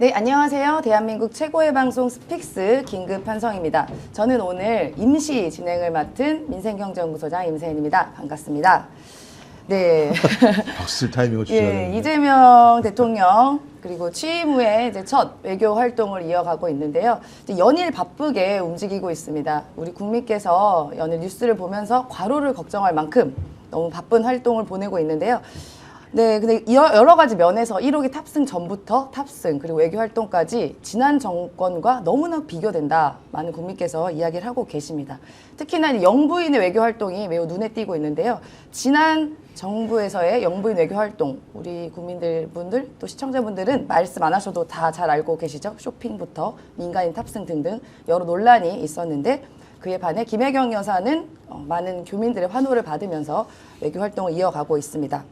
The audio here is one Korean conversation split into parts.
네, 안녕하세요. 대한민국 최고의 방송 스픽스 긴급 편성입니다. 저는 오늘 임시 진행을 맡은 민생경제연구소장 임세인입니다. 반갑습니다. 네. 박수 타이밍을 주셔야 되는데. 이재명 대통령 그리고 취임 후에 이제 첫 외교 활동을 이어가고 있는데요. 이제 연일 바쁘게 움직이고 있습니다. 우리 국민께서 연일 뉴스를 보면서 과로를 걱정할 만큼 너무 바쁜 활동을 보내고 있는데요. 네, 근데 여러 가지 면에서 1호기 탑승 전부터 탑승 그리고 외교 활동까지 지난 정권과 너무나 비교된다. 많은 국민께서 이야기를 하고 계십니다. 특히나 영부인의 외교 활동이 매우 눈에 띄고 있는데요. 지난 정부에서의 영부인 외교 활동, 우리 국민들 또 시청자분들은 말씀 안 하셔도 다 잘 알고 계시죠? 쇼핑부터 민간인 탑승 등등 여러 논란이 있었는데 그에 반해 김혜경 여사는 많은 교민들의 환호를 받으면서 외교 활동을 이어가고 있습니다.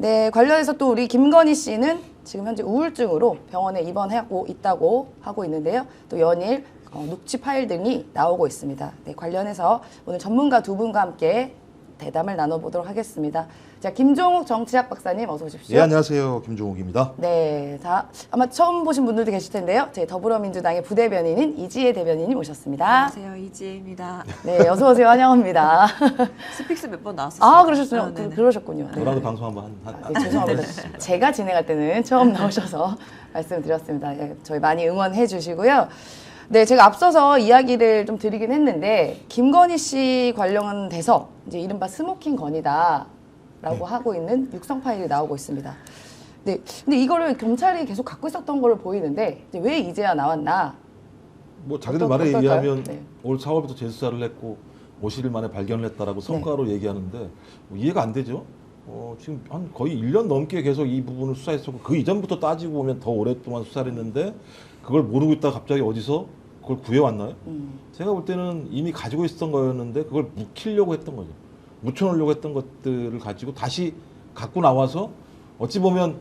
네, 관련해서 또 우리 김건희 씨는 지금 현재 우울증으로 병원에 입원하고 있다고 하고 있는데요. 또 연일 녹취 파일 등이 나오고 있습니다. 네, 관련해서 오늘 전문가 두 분과 함께 대담을 나눠보도록 하겠습니다. 자, 김종욱 정치학 박사님 어서 오십시오. 네, 안녕하세요. 김종욱입니다. 네, 아마 처음 보신 분들도 계실 텐데요. 제 더불어민주당의 부대변인인 이지혜 대변인님 오셨습니다. 안녕하세요, 이지혜입니다. 네, 어서 오세요. 환영합니다. 스픽스 몇 번 나왔었어요. 아, 그러셨어요. 그러셨군요. 네. 저랑도 방송 한번 네, 죄송합니다. 제가 진행할 때는 처음 나오셔서 말씀드렸습니다. 예, 저희 많이 응원해 주시고요. 네, 제가 앞서서 이야기를 좀 드리긴 했는데 김건희 씨 관련돼서 이제 이른바 스모킹 건이다라고 하고 있는 육성 파일이 나오고 있습니다. 네, 근데 이거를 경찰이 계속 갖고 있었던 걸로 보이는데 이제 왜 이제야 나왔나? 뭐 자기들 말에 어떨까요? 의하면 네. 올 4월부터 재수사를 했고 50일 만에 발견을 했다라고 성과로 얘기하는데 뭐 이해가 안 되죠. 지금 한 거의 1년 넘게 계속 이 부분을 수사했었고 그 이전부터 따지고 보면 더 오랫동안 수사를 했는데 그걸 모르고 있다가 갑자기 어디서 그걸 구해왔나요? 제가 볼 때는 이미 가지고 있었던 거였는데 그걸 묵히려고 했던 거죠. 묻혀놓으려고 했던 것들을 가지고 다시 갖고 나와서 어찌 보면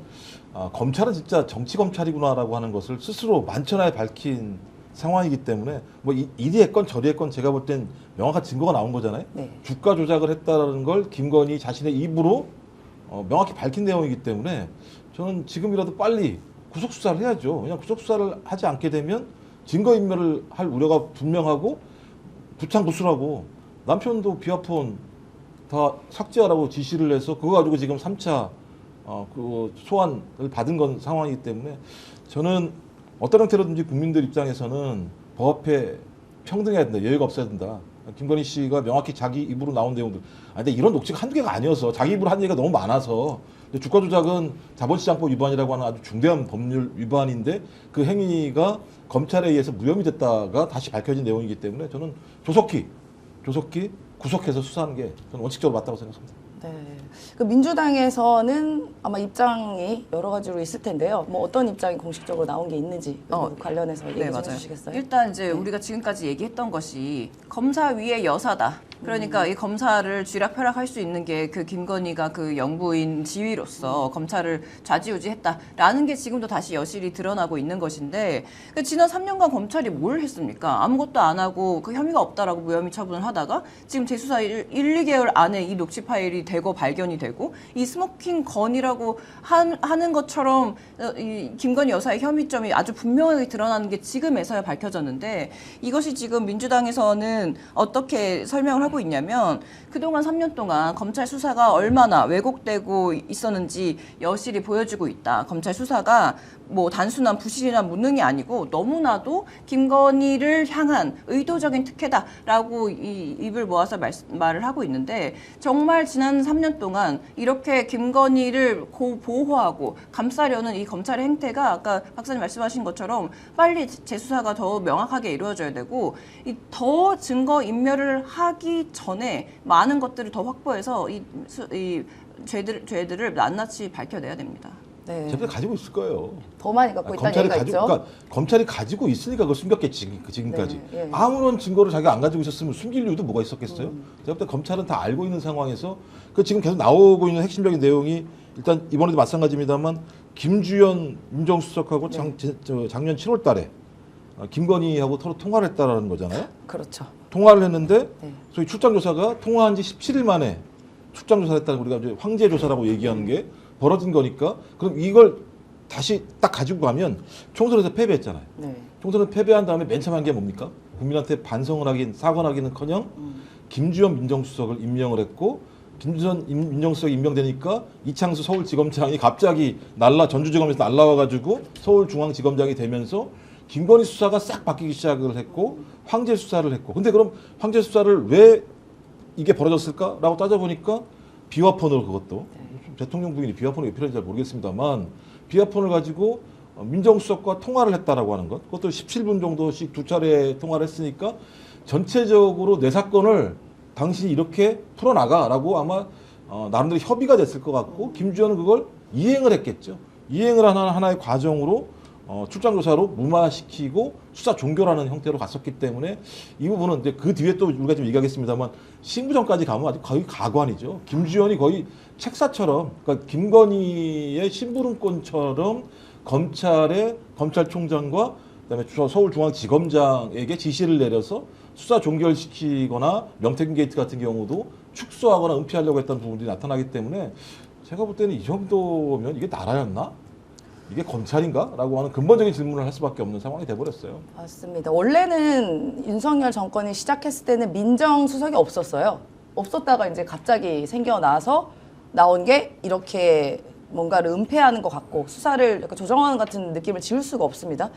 검찰은 진짜 정치 검찰이구나라고 하는 것을 스스로 만천하에 밝힌 상황이기 때문에 뭐 이리 했건 저리 했건 제가 볼 땐 명확한 증거가 나온 거잖아요. 네. 주가 조작을 했다는 걸 김건희 자신의 입으로 명확히 밝힌 내용이기 때문에 저는 지금이라도 빨리 구속 수사를 해야죠. 그냥 구속 수사를 하지 않게 되면 증거인멸을 할 우려가 분명하고 부창부수라고 남편도 비아폰 다 삭제하라고 지시를 해서 그거 가지고 지금 3차 그 소환을 받은 건 상황이기 때문에 저는 어떤 형태로든지 국민들 입장에서는 법 앞에 평등해야 된다. 여유가 없어야 된다. 김건희 씨가 명확히 자기 입으로 나온 내용들. 근데 이런 녹취가 한두 개가 아니어서 자기 입으로 한 얘기가 너무 많아서 주가 조작은 자본시장법 위반이라고 하는 아주 중대한 법률 위반인데 그 행위가 검찰에 의해서 무혐의 됐다가 다시 밝혀진 내용이기 때문에 저는 조속히 구속해서 수사하는 게 저는 원칙적으로 맞다고 생각합니다. 네. 그 민주당에서는 아마 입장이 여러 가지로 있을 텐데요. 뭐 어떤 입장이 공식적으로 나온 게 있는지 관련해서 얘기 좀 해주시겠어요? 일단 이제 우리가 지금까지 얘기했던 것이 검사 위의 여사다. 그러니까 이 검사를 쥐락펴락할 수 있는 게 그 김건희가 그 영부인 지위로서 검찰을 좌지우지했다라는 게 지금도 다시 여실히 드러나고 있는 것인데 지난 3년간 검찰이 뭘 했습니까? 아무것도 안 하고 그 혐의가 없다라고 무혐의 처분을 하다가 지금 재수사 1, 2개월 안에 이 녹취 파일이 되고 발견이 되고 이 스모킹 건이라고 하는 것처럼 이 김건희 여사의 혐의점이 아주 분명하게 드러나는 게 지금에서야 밝혀졌는데 이것이 지금 민주당에서는 어떻게 설명을 하고 있냐면 그동안 3년 동안 검찰 수사가 얼마나 왜곡되고 있었는지 여실히 보여주고 있다. 검찰 수사가 뭐 단순한 부실이나 무능이 아니고 너무나도 김건희를 향한 의도적인 특혜다라고 입을 모아서 말을 하고 있는데 정말 지난 3년 동안 이렇게 김건희를 보호하고 감싸려는 이 검찰의 행태가 아까 박사님 말씀하신 것처럼 빨리 재수사가 더 명확하게 이루어져야 되고 더 증거 인멸을 하기 전에 많은 것들을 더 확보해서 이 죄들을 낱낱이 밝혀내야 됩니다. 네. 제가 가지고 있을 거예요. 더 많이 갖고 있다는 얘기가 있죠. 그러니까 검찰이 가지고 있으니까 그걸 숨겼겠지 지금까지. 네, 예. 아무런 증거를 자기가 안 가지고 있었으면 숨길 이유도 뭐가 있었겠어요? 제가 볼 때 검찰은 다 알고 있는 상황에서 그 지금 계속 나오고 있는 핵심적인 내용이 일단 이번에도 마찬가지입니다만 김주현 민정수석하고 작년 7월달에 김건희하고 서로 통화를 했다라는 거잖아요. 그렇죠. 통화를 했는데 네. 소위 출장조사가 통화한 지 17일 만에 출장조사를 했다는 우리가 이제 황제조사라고 얘기하는 게 벌어진 거니까 그럼 이걸 다시 딱 가지고 가면 총선에서 패배했잖아요. 네. 총선에서 패배한 다음에 맨 처음 한 게 뭡니까? 국민한테 반성을 하긴 사과하기는커녕 김주현 민정수석을 임명을 했고 김주현 민정수석이 임명되니까 이창수 서울지검장이 갑자기 전주지검에서 날라와가지고 서울중앙지검장이 되면서 김건희 수사가 싹 바뀌기 시작을 했고 황제 수사를 했고 근데 그럼 황제 수사를 왜 이게 벌어졌을까라고 따져보니까 비화폰으로 그것도 대통령 부인이 비화폰이 왜 필요한지 잘 모르겠습니다만 비화폰을 가지고 민정수석과 통화를 했다라고 하는 것 그것도 17분 정도씩 두 차례 통화를 했으니까 전체적으로 내 사건을 당신이 이렇게 풀어나가라고 아마 나름대로 협의가 됐을 것 같고 김주현은 그걸 이행을 했겠죠. 이행을 하나의 과정으로 출장조사로 무마시키고 수사 종결하는 형태로 갔었기 때문에 이 부분은 이제 그 뒤에 또 우리가 좀 얘기하겠습니다만 신부전까지 가면 아직 거의 가관이죠. 김주현이 거의 책사처럼 그러니까 김건희의 심부름꾼처럼 검찰총장과 그다음에 서울중앙지검장에게 지시를 내려서 수사 종결시키거나 명태균 게이트 같은 경우도 축소하거나 은폐하려고 했던 부분들이 나타나기 때문에 제가 볼 때는 이 정도면 이게 나라였나? 이게 검찰인가? 라고 하는 근본적인 질문을 할 수밖에 없는 상황이 돼버렸어요. 맞습니다. 원래는 윤석열 정권이 시작했을 때는 민정수석이 없었어요. 없었다가 이제 갑자기 생겨나서 나온 게 이렇게 뭔가를 은폐하는 것 같고 수사를 약간 조정하는 같은 느낌을 지울 수가 없습니다.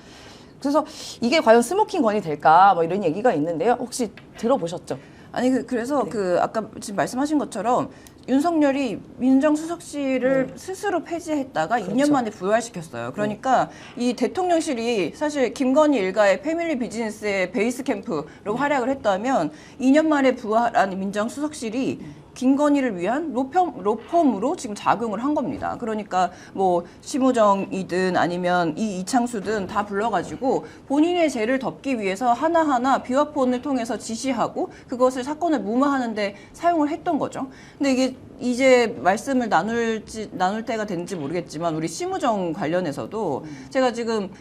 그래서 이게 과연 스모킹 건이 될까 뭐 이런 얘기가 있는데요. 혹시 들어보셨죠? 아니 그래서 아까 지금 말씀하신 것처럼 윤석열이 민정수석실을 스스로 폐지했다가 2년 만에 부활시켰어요. 그러니까 이 대통령실이 사실 김건희 일가의 패밀리 비즈니스의 베이스 캠프로 활약을 했다면 2년 만에 부활한 민정수석실이 김건희를 위한 로펌으로 지금 작용을 한 겁니다. 그러니까 뭐 심우정이든 아니면 이창수든 다 불러가지고 본인의 죄를 덮기 위해서 하나하나 비화폰을 통해서 지시하고 그것을 사건을 무마하는데 사용을 했던 거죠. 근데 이게 이제 말씀을 나눌 때가 됐는지 모르겠지만 우리 심우정 관련해서도 제가 지금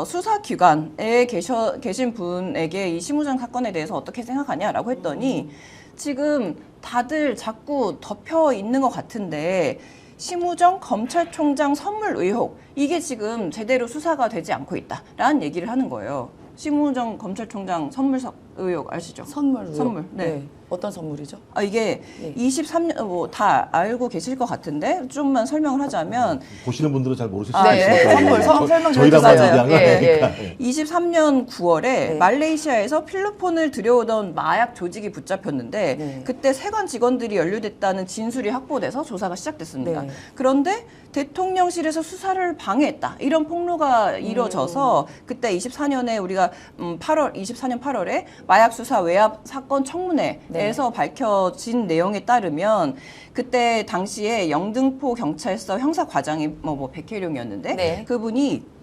수사기관에 계신 분에게 이 심우정 사건에 대해서 어떻게 생각하냐라고 했더니 지금 다들 자꾸 덮여 있는 것 같은데 심우정 검찰총장 선물 의혹 이게 지금 제대로 수사가 되지 않고 있다라는 얘기를 하는 거예요. 심우정 검찰총장 선물 의혹 아시죠? 선물. 네. 어떤 선물이죠? 이게 네. 23년 뭐 다 알고 계실 것 같은데 좀만 설명을 하자면 보시는 분들은 잘 모르실 수 네. 있으니까 설명 좀 저희랑만 해주세요. 얘기한 거 예, 아니니까. 예. 23년 9월에 네. 말레이시아에서 필로폰을 들여오던 마약 조직이 붙잡혔는데 네. 그때 세관 직원들이 연루됐다는 진술이 확보돼서 조사가 시작됐습니다. 네. 그런데 대통령실에서 수사를 방해했다. 이런 폭로가 이뤄져서 그때 24년에 우리가 24년 8월에 마약 수사 외압 사건 청문회에서 밝혀진 내용에 따르면 그때 당시에 영등포 경찰서 형사 과장이 뭐 백혜룡이었는데 네. 그분이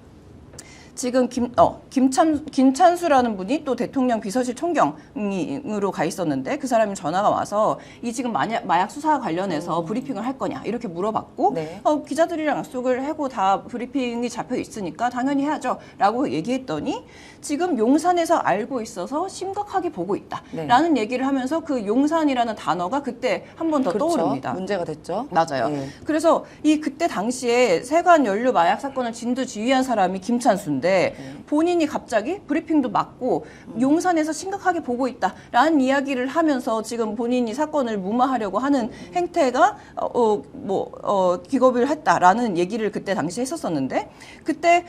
지금 김찬수라는 분이 또 대통령 비서실 총경으로 가 있었는데 그 사람이 전화가 와서 이 지금 마약 수사 관련해서 브리핑을 할 거냐 이렇게 물어봤고 네. 기자들이랑 약속을 하고 다 브리핑이 잡혀 있으니까 당연히 해야죠 라고 얘기했더니 지금 용산에서 알고 있어서 심각하게 보고 있다라는 얘기를 하면서 그 용산이라는 단어가 그때 한 번 더 그렇죠. 떠오릅니다. 문제가 됐죠. 맞아요. 네. 그래서 그때 당시에 세관 연루 마약 사건을 진두지휘한 사람이 김찬수인데 본인이 갑자기 브리핑도 맡고 용산에서 심각하게 보고 있다라는 이야기를 하면서 지금 본인이 사건을 무마하려고 하는 행태가 기겁을 했다라는 얘기를 그때 당시에 했었었는데 그때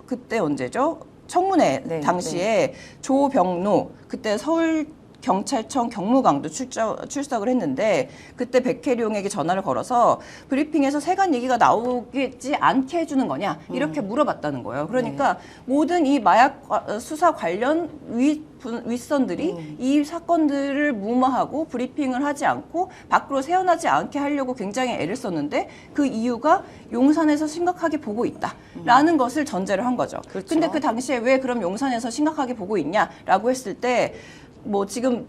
그때 언제죠? 청문회 네, 당시에 조병노 그때 서울 경찰청 경무강도 출석을 했는데 그때 백혜룡에게 전화를 걸어서 브리핑에서 세관 얘기가 나오지 않게 해주는 거냐 이렇게 물어봤다는 거예요. 그러니까 모든 이 마약 수사 관련 윗선들이 이 사건들을 무마하고 브리핑을 하지 않고 밖으로 새어나지 않게 하려고 굉장히 애를 썼는데 그 이유가 용산에서 심각하게 보고 있다라는 것을 전제로 한 거죠. 그렇죠. 근데 그 당시에 왜 그럼 용산에서 심각하게 보고 있냐라고 했을 때 뭐 지금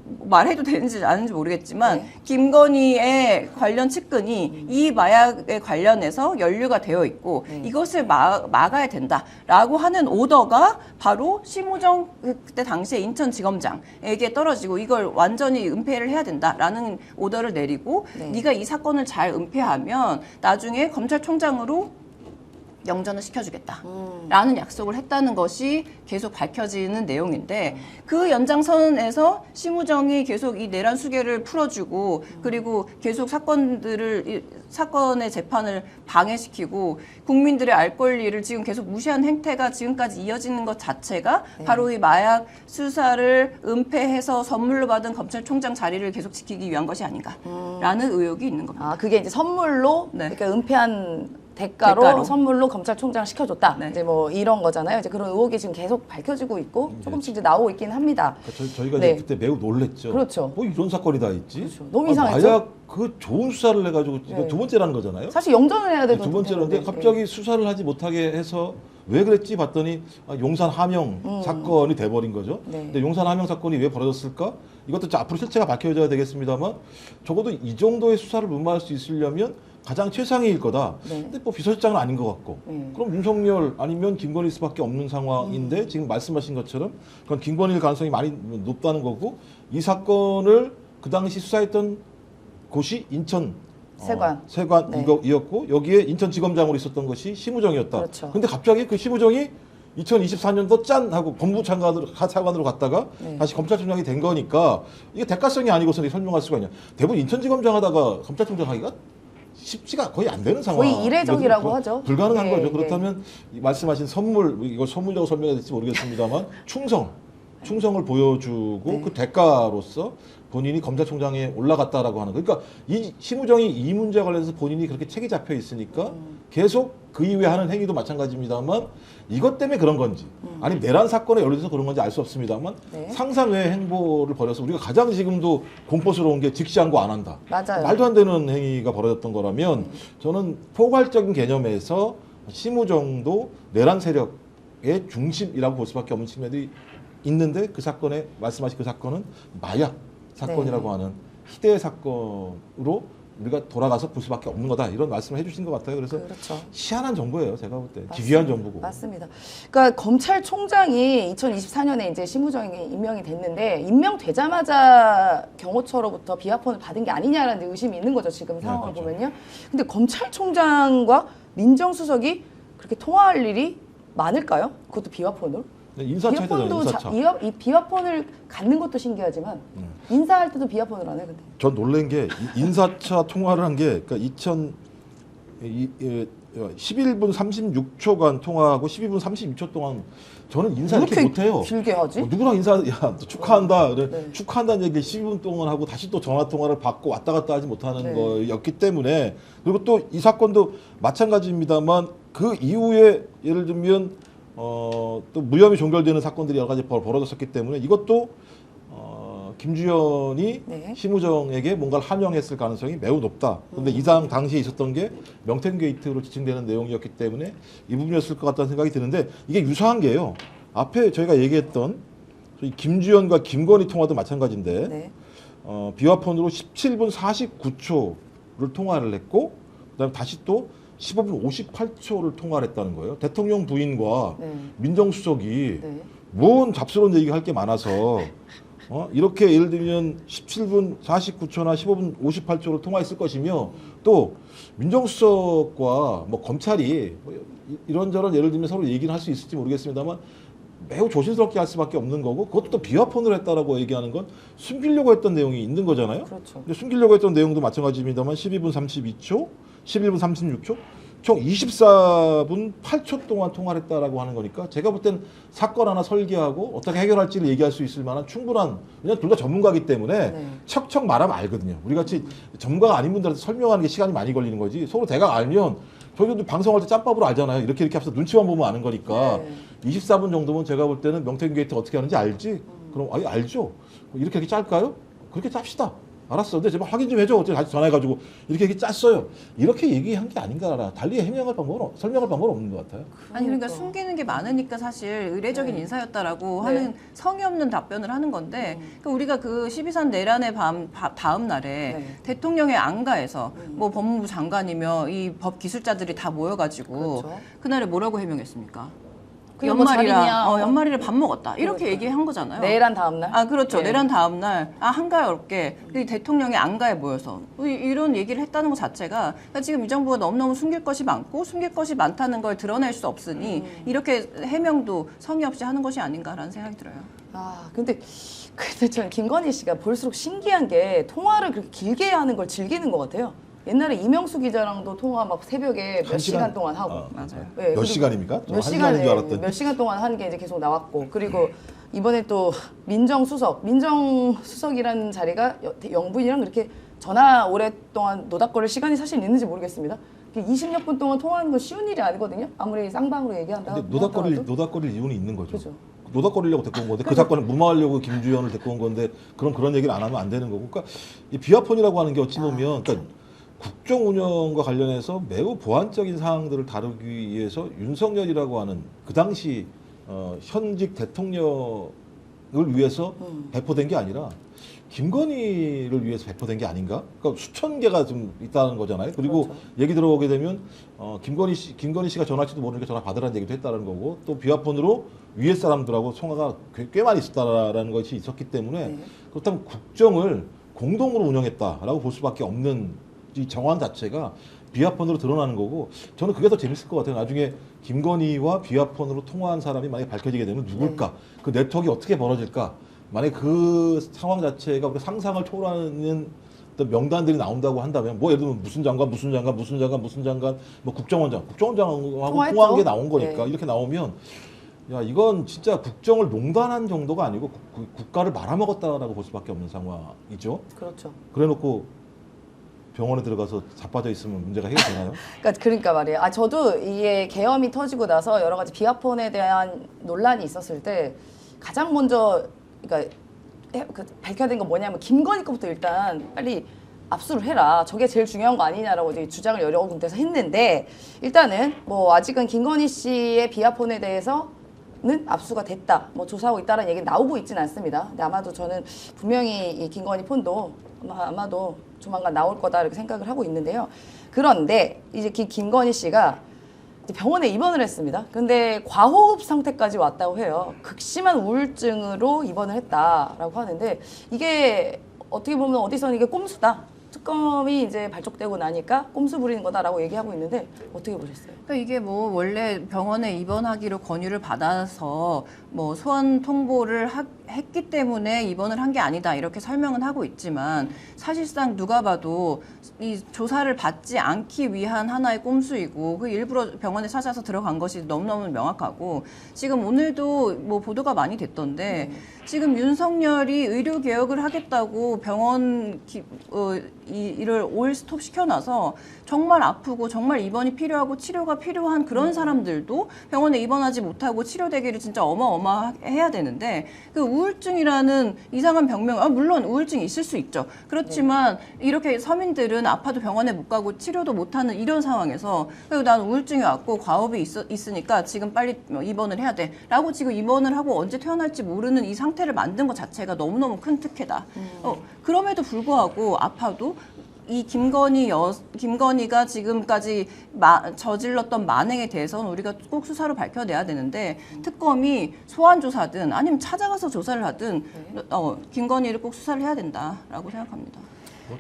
말해도 되는지 아닌지 모르겠지만 네. 김건희의 관련 측근이 이 마약에 관련해서 연루가 되어 있고 네. 이것을 막아야 된다라고 하는 오더가 바로 심우정 그때 당시에 인천지검장에게 떨어지고 이걸 완전히 은폐를 해야 된다라는 오더를 내리고 네. 네가 이 사건을 잘 은폐하면 나중에 검찰총장으로 영전을 시켜주겠다라는 약속을 했다는 것이 계속 밝혀지는 내용인데 그 연장선에서 심우정이 계속 이 내란 수계를 풀어주고 그리고 계속 사건의 재판을 방해시키고 국민들의 알 권리를 지금 계속 무시한 행태가 지금까지 이어지는 것 자체가 바로 이 마약 수사를 은폐해서 선물로 받은 검찰총장 자리를 계속 지키기 위한 것이 아닌가라는 의혹이 있는 겁니다. 아, 그게 이제 선물로 네. 그러니까 은폐한 대가로, 대가로. 선물로 검찰총장 시켜줬다. 네. 이제 뭐 이런 거잖아요. 이제 그런 의혹이 지금 계속 밝혀지고 있고 조금씩 이제 나오고 있긴 합니다. 그러니까 저희가 네. 이제 그때 매우 놀랬죠. 그렇죠. 뭐 이런 사건이 다 있지? 그렇죠. 너무 이상했죠? 마약 그 좋은 수사를 해가지고 이거 네. 두 번째라는 거잖아요. 사실 영전을 해야 되던 두 번째로인데 상태인데, 갑자기 수사를 하지 못하게 해서 왜 그랬지 봤더니 용산 함영 사건이 돼버린 거죠. 네. 근데 용산 함영 사건이 왜 벌어졌을까? 이것도 이제 앞으로 실체가 밝혀져야 되겠습니다만 적어도 이 정도의 수사를 무마할 수 있으려면 가장 최상위일 거다. 네. 근데 뭐 비서실장은 아닌 것 같고 네. 그럼 윤석열 아니면 김건희 수밖에 없는 상황인데 지금 말씀하신 것처럼 그건 김건희일 가능성이 많이 높다는 거고 이 사건을 그 당시 수사했던 곳이 인천 세관. 세관 네. 이었고 여기에 인천지검장으로 있었던 것이 심우정이었다. 그렇죠. 근데 갑자기 그 심우정이 2024년도 짠 하고 법무차관으로 가다가 네. 다시 검찰총장이 된 거니까 이게 대가성이 아니고서 설명할 수가 있냐. 대부분 인천지검장 하다가 검찰총장 하기가 쉽지가 거의 안 되는 상황. 거의 이례적이라고 이거 하죠. 불가능한 네, 거죠. 네. 그렇다면 이 말씀하신 선물 이걸 선물이라고 설명해야 될지 모르겠습니다만 충성을 보여주고 네. 그 대가로서 본인이 검찰총장에 올라갔다라고 하는 거. 그러니까 이 심우정이 이 문제에 관련해서 본인이 그렇게 책이 잡혀 있으니까 계속 그 이후에 하는 행위도 마찬가지입니다만 이것 때문에 그런 건지 아니면 내란 사건에 연루돼서 그런 건지 알 수 없습니다만 네. 상상 외의 행보를 벌여서 우리가 가장 지금도 공포스러운 게 직시항고 안 한다. 맞아요. 말도 안 되는 행위가 벌어졌던 거라면 저는 포괄적인 개념에서 심우정도 내란 세력의 중심이라고 볼 수밖에 없는 측면이 있는데 그 사건에 말씀하신 그 사건은 마약 사건이라고 네. 하는 희대의 사건으로 우리가 돌아가서 볼 수밖에 없는 거다 이런 말씀을 해주신 것 같아요. 그래서 그렇죠. 희한한 정보예요. 제가 볼 때 맞습니다. 기괴한 정보고. 맞습니다. 그러니까 검찰총장이 2024년에 이제 심우정이 임명이 됐는데 임명되자마자 경호처로부터 비화폰을 받은 게 아니냐라는 의심이 있는 거죠. 지금 상황을 그렇죠. 보면요. 근데 검찰총장과 민정수석이 그렇게 통화할 일이 많을까요? 그것도 비화폰으로? 인사차잖아요. 인사차. 이 비화폰을 갖는 것도 신기하지만 인사할 때도 비화폰을 안 해. 근데 전 놀란 게 인사차 통화를 한 게 그러니까 11분 36초간 통화하고 12분 32초 동안 저는 인사 이렇게 못해요. 길게 하지? 누구랑 인사 야 너 축하한다. 그래. 네. 축하한다는 얘기 12분 동안 하고 다시 또 전화 통화를 받고 왔다 갔다 하지 못하는 네. 거였기 때문에 그리고 또 이 사건도 마찬가지입니다만 그 이후에 예를 들면 또 무혐의 종결되는 사건들이 여러 가지 벌어졌었기 때문에 이것도 김주현이 네. 심우정에게 뭔가를 함용했을 가능성이 매우 높다. 그런데 이상 당시에 있었던 게 명태균 게이트로 지칭되는 내용이었기 때문에 이 부분이었을 것 같다는 생각이 드는데 이게 유사한 게요. 앞에 저희가 얘기했던 소위 김주현과 김건희 통화도 마찬가지인데 네. 비화폰으로 17분 49초를 통화를 했고 그다음에 다시 또 15분 58초를 통화를 했다는 거예요. 대통령 부인과 네. 민정수석이 네. 뭔 잡스러운 얘기가 할 게 많아서 이렇게 예를 들면 17분 49초나 15분 58초를 통화했을 것이며 또 민정수석과 뭐 검찰이 뭐 이런저런 예를 들면 서로 얘기를 할 수 있을지 모르겠습니다만 매우 조심스럽게 할 수밖에 없는 거고 그것도 또 비화폰으로 했다라고 얘기하는 건 숨기려고 했던 내용이 있는 거잖아요. 그렇죠. 근데 숨기려고 했던 내용도 마찬가지입니다만 12분 32초, 11분 36초, 총 24분 8초 동안 통화를 했다라고 하는 거니까 제가 볼 땐 사건 하나 설계하고 어떻게 해결할지를 얘기할 수 있을 만한 충분한 왜냐면 둘 다 전문가이기 때문에 네. 척척 말하면 알거든요. 우리 같이 전문가가 아닌 분들한테 설명하는 게 시간이 많이 걸리는 거지 서로 대강 알면 저희도 방송할 때 짬밥으로 알잖아요. 이렇게 하면서 눈치만 보면 아는 거니까 네. 24분 정도면 제가 볼 때는 명태균 게이트 어떻게 하는지 알지? 그럼 알죠. 이렇게 짤까요? 그렇게 짭시다. 알았어. 근데 제발 확인 좀 해줘. 어떻게 다시 전화해가지고 이렇게 얘기 짰어요. 이렇게 얘기한 게 아닌가. 달리 해명할 방법은 설명할 방법은 없는 것 같아요. 아니 그러니까 숨기는 게 많으니까 사실 의례적인 네. 인사였다라고 네. 하는 성의 없는 답변을 하는 건데 그러니까 우리가 그 12산 내란의 다음 날에 네. 대통령의 안가에서 뭐 법무부 장관이며 이 법 기술자들이 다 모여가지고 그렇죠. 그날에 뭐라고 해명했습니까? 그냥 뭐 자리냐, 연말이라 밥 먹었다 이렇게 그러니까. 얘기한 거잖아요. 내란 다음 날. 아 그렇죠. 네. 내란 다음 날 한가롭게 이 대통령의 안가에 모여서 이런 얘기를 했다는 것 자체가 그러니까 지금 이 정부가 너무너무 숨길 것이 많고 숨길 것이 많다는 걸 드러낼 수 없으니 이렇게 해명도 성의 없이 하는 것이 아닌가라는 생각이 들어요. 아, 근데 저는 김건희 씨가 볼수록 신기한 게 통화를 그렇게 길게 하는 걸 즐기는 것 같아요. 옛날에 이명수 기자랑도 통화 막 새벽에 몇 시간 동안 하고. 맞아요. 네, 몇 그리고 시간입니까? 몇 한 시간인 줄 알았더니. 몇 시간 동안 하는 게 이제 계속 나왔고. 그리고 이번에 또 민정수석이라는 자리가 영부인이랑 그렇게 전화 오랫동안 노닥거릴 시간이 사실 있는지 모르겠습니다. 20몇 분 동안 통화하는 건 쉬운 일이 아니거든요. 아무리 쌍방으로 얘기한다. 근데 하더라도. 노닥거릴 이유는 있는 거죠. 그죠. 노닥거리려고 데리고 온 건데 그 사건을 무마하려고 김주현을 데리고 온 건데 그런 얘기를 안 하면 안 되는 거고. 그러니까 이 비화폰이라고 하는 게 어찌 보면 그러니까 국정 운영과 관련해서 매우 보완적인 사항들을 다루기 위해서 윤석열이라고 하는 그 당시 현직 대통령을 위해서 배포된 게 아니라 김건희를 위해서 배포된 게 아닌가? 그러니까 수천 개가 좀 있다는 거잖아요. 그리고 그렇죠. 얘기 들어보게 되면 김건희 씨가 전화할지도 모르니까 전화 받으라는 얘기도 했다는 거고 또 비화폰으로 위에 사람들하고 통화가 꽤 많이 있었다라는 것이 있었기 때문에 네. 그렇다면 국정을 공동으로 운영했다라고 볼 수밖에 없는 이 정황 자체가 비화폰으로 드러나는 거고 저는 그게 더 재밌을 것 같아요. 나중에 김건희와 비화폰으로 통화한 사람이 만약에 밝혀지게 되면 누굴까? 그 네트워크가 어떻게 벌어질까? 만약에 그 상황 자체가 우리가 상상을 초월하는 어떤 명단들이 나온다고 한다면 뭐 예를 들면 무슨 장관 뭐 국정원장하고 통화했죠. 통화한 게 나온 거니까 네. 이렇게 나오면 야 이건 진짜 국정을 농단한 정도가 아니고 국가를 말아먹었다라고 볼 수밖에 없는 상황이죠. 그렇죠. 그래놓고 병원에 들어가서 자빠져 있으면 문제가 해결되나요? 그러니까 말이에요. 아 저도 이게 계엄이 터지고 나서 여러 가지 비화폰에 대한 논란이 있었을 때 가장 먼저 그러니까 밝혀야 된 건 뭐냐면 김건희 거부터 일단 빨리 압수를 해라. 저게 제일 중요한 거 아니냐라고 이제 주장을 여러 군데서 했는데 일단은 뭐 아직은 김건희 씨의 비화폰에 대해서는 압수가 됐다. 뭐 조사하고 있다는 얘기는 나오고 있지는 않습니다. 근데 아마도 저는 분명히 이 김건희 폰도 아마도 조만간 나올 거다 이렇게 생각을 하고 있는데요. 그런데 이제 김건희 씨가 이제 병원에 입원을 했습니다. 근데 과호흡 상태까지 왔다고 해요. 극심한 우울증으로 입원을 했다라고 하는데 이게 어떻게 보면 어디서는 이게 꼼수다. 특검이 이제 발족되고 나니까 꼼수 부리는 거다라고 얘기하고 있는데 어떻게 보셨어요? 그러니까 이게 뭐 원래 병원에 입원하기로 권유를 받아서 뭐 소환 통보를 했기 때문에 입원을 한 게 아니다 이렇게 설명은 하고 있지만 사실상 누가 봐도 이 조사를 받지 않기 위한 하나의 꼼수이고 그 일부러 병원에 찾아서 들어간 것이 너무너무 명확하고 지금 오늘도 뭐 보도가 많이 됐던데 지금 윤석열이 의료 개혁을 하겠다고 병원 이를 올 스톱 시켜놔서 정말 아프고 정말 입원이 필요하고 치료가 필요한 그런 사람들도 병원에 입원하지 못하고 치료되기를 진짜 어마어마해야 되는데 그 우울증이라는 이상한 병명, 물론 우울증이 있을 수 있죠. 그렇지만 이렇게 서민들은 아파도 병원에 못 가고 치료도 못하는 이런 상황에서 난 우울증이 왔고 과호흡이 있으니까 지금 빨리 입원을 해야 돼 라고 지금 입원을 하고 언제 퇴원할지 모르는 이 상태를 만든 것 자체가 너무너무 큰 특혜다. 그럼에도 불구하고 아파도 이 김건희가 지금까지 저질렀던 만행에 대해서는 우리가 꼭 수사로 밝혀내야 되는데 특검이 소환 조사든 아니면 찾아가서 조사를 하든 김건희를 꼭 수사를 해야 된다라고 생각합니다.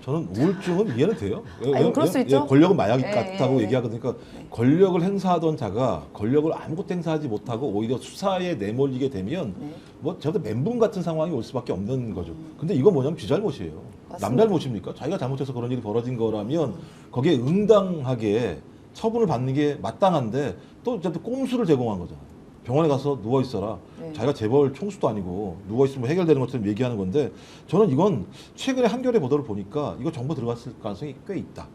저는 우울증은 이해는 돼요. 아니, 그럴 수 있죠. 권력은 마약 예, 같다고 예. 얘기하거든요. 그러니까 권력을 행사하던 자가 권력을 아무것도 행사하지 못하고 오히려 수사에 내몰리게 되면 뭐 저도 멘붕 같은 상황이 올 수밖에 없는 거죠. 근데 이거 뭐냐면 쥐 잘못이에요. 맞습니다. 남 잘못입니까? 자기가 잘못해서 그런 일이 벌어진 거라면 거기에 응당하게 처분을 받는 게 마땅한데 또 어쨌든 꼼수를 제공한 거잖아요. 병원에 가서 누워 있어라. 네. 자기가 재벌 총수도 아니고 누워 있으면 해결되는 것처럼 얘기하는 건데 저는 이건 최근에 한겨레 보도를 보니까 이거 정보 들어갔을 가능성이 꽤 있다.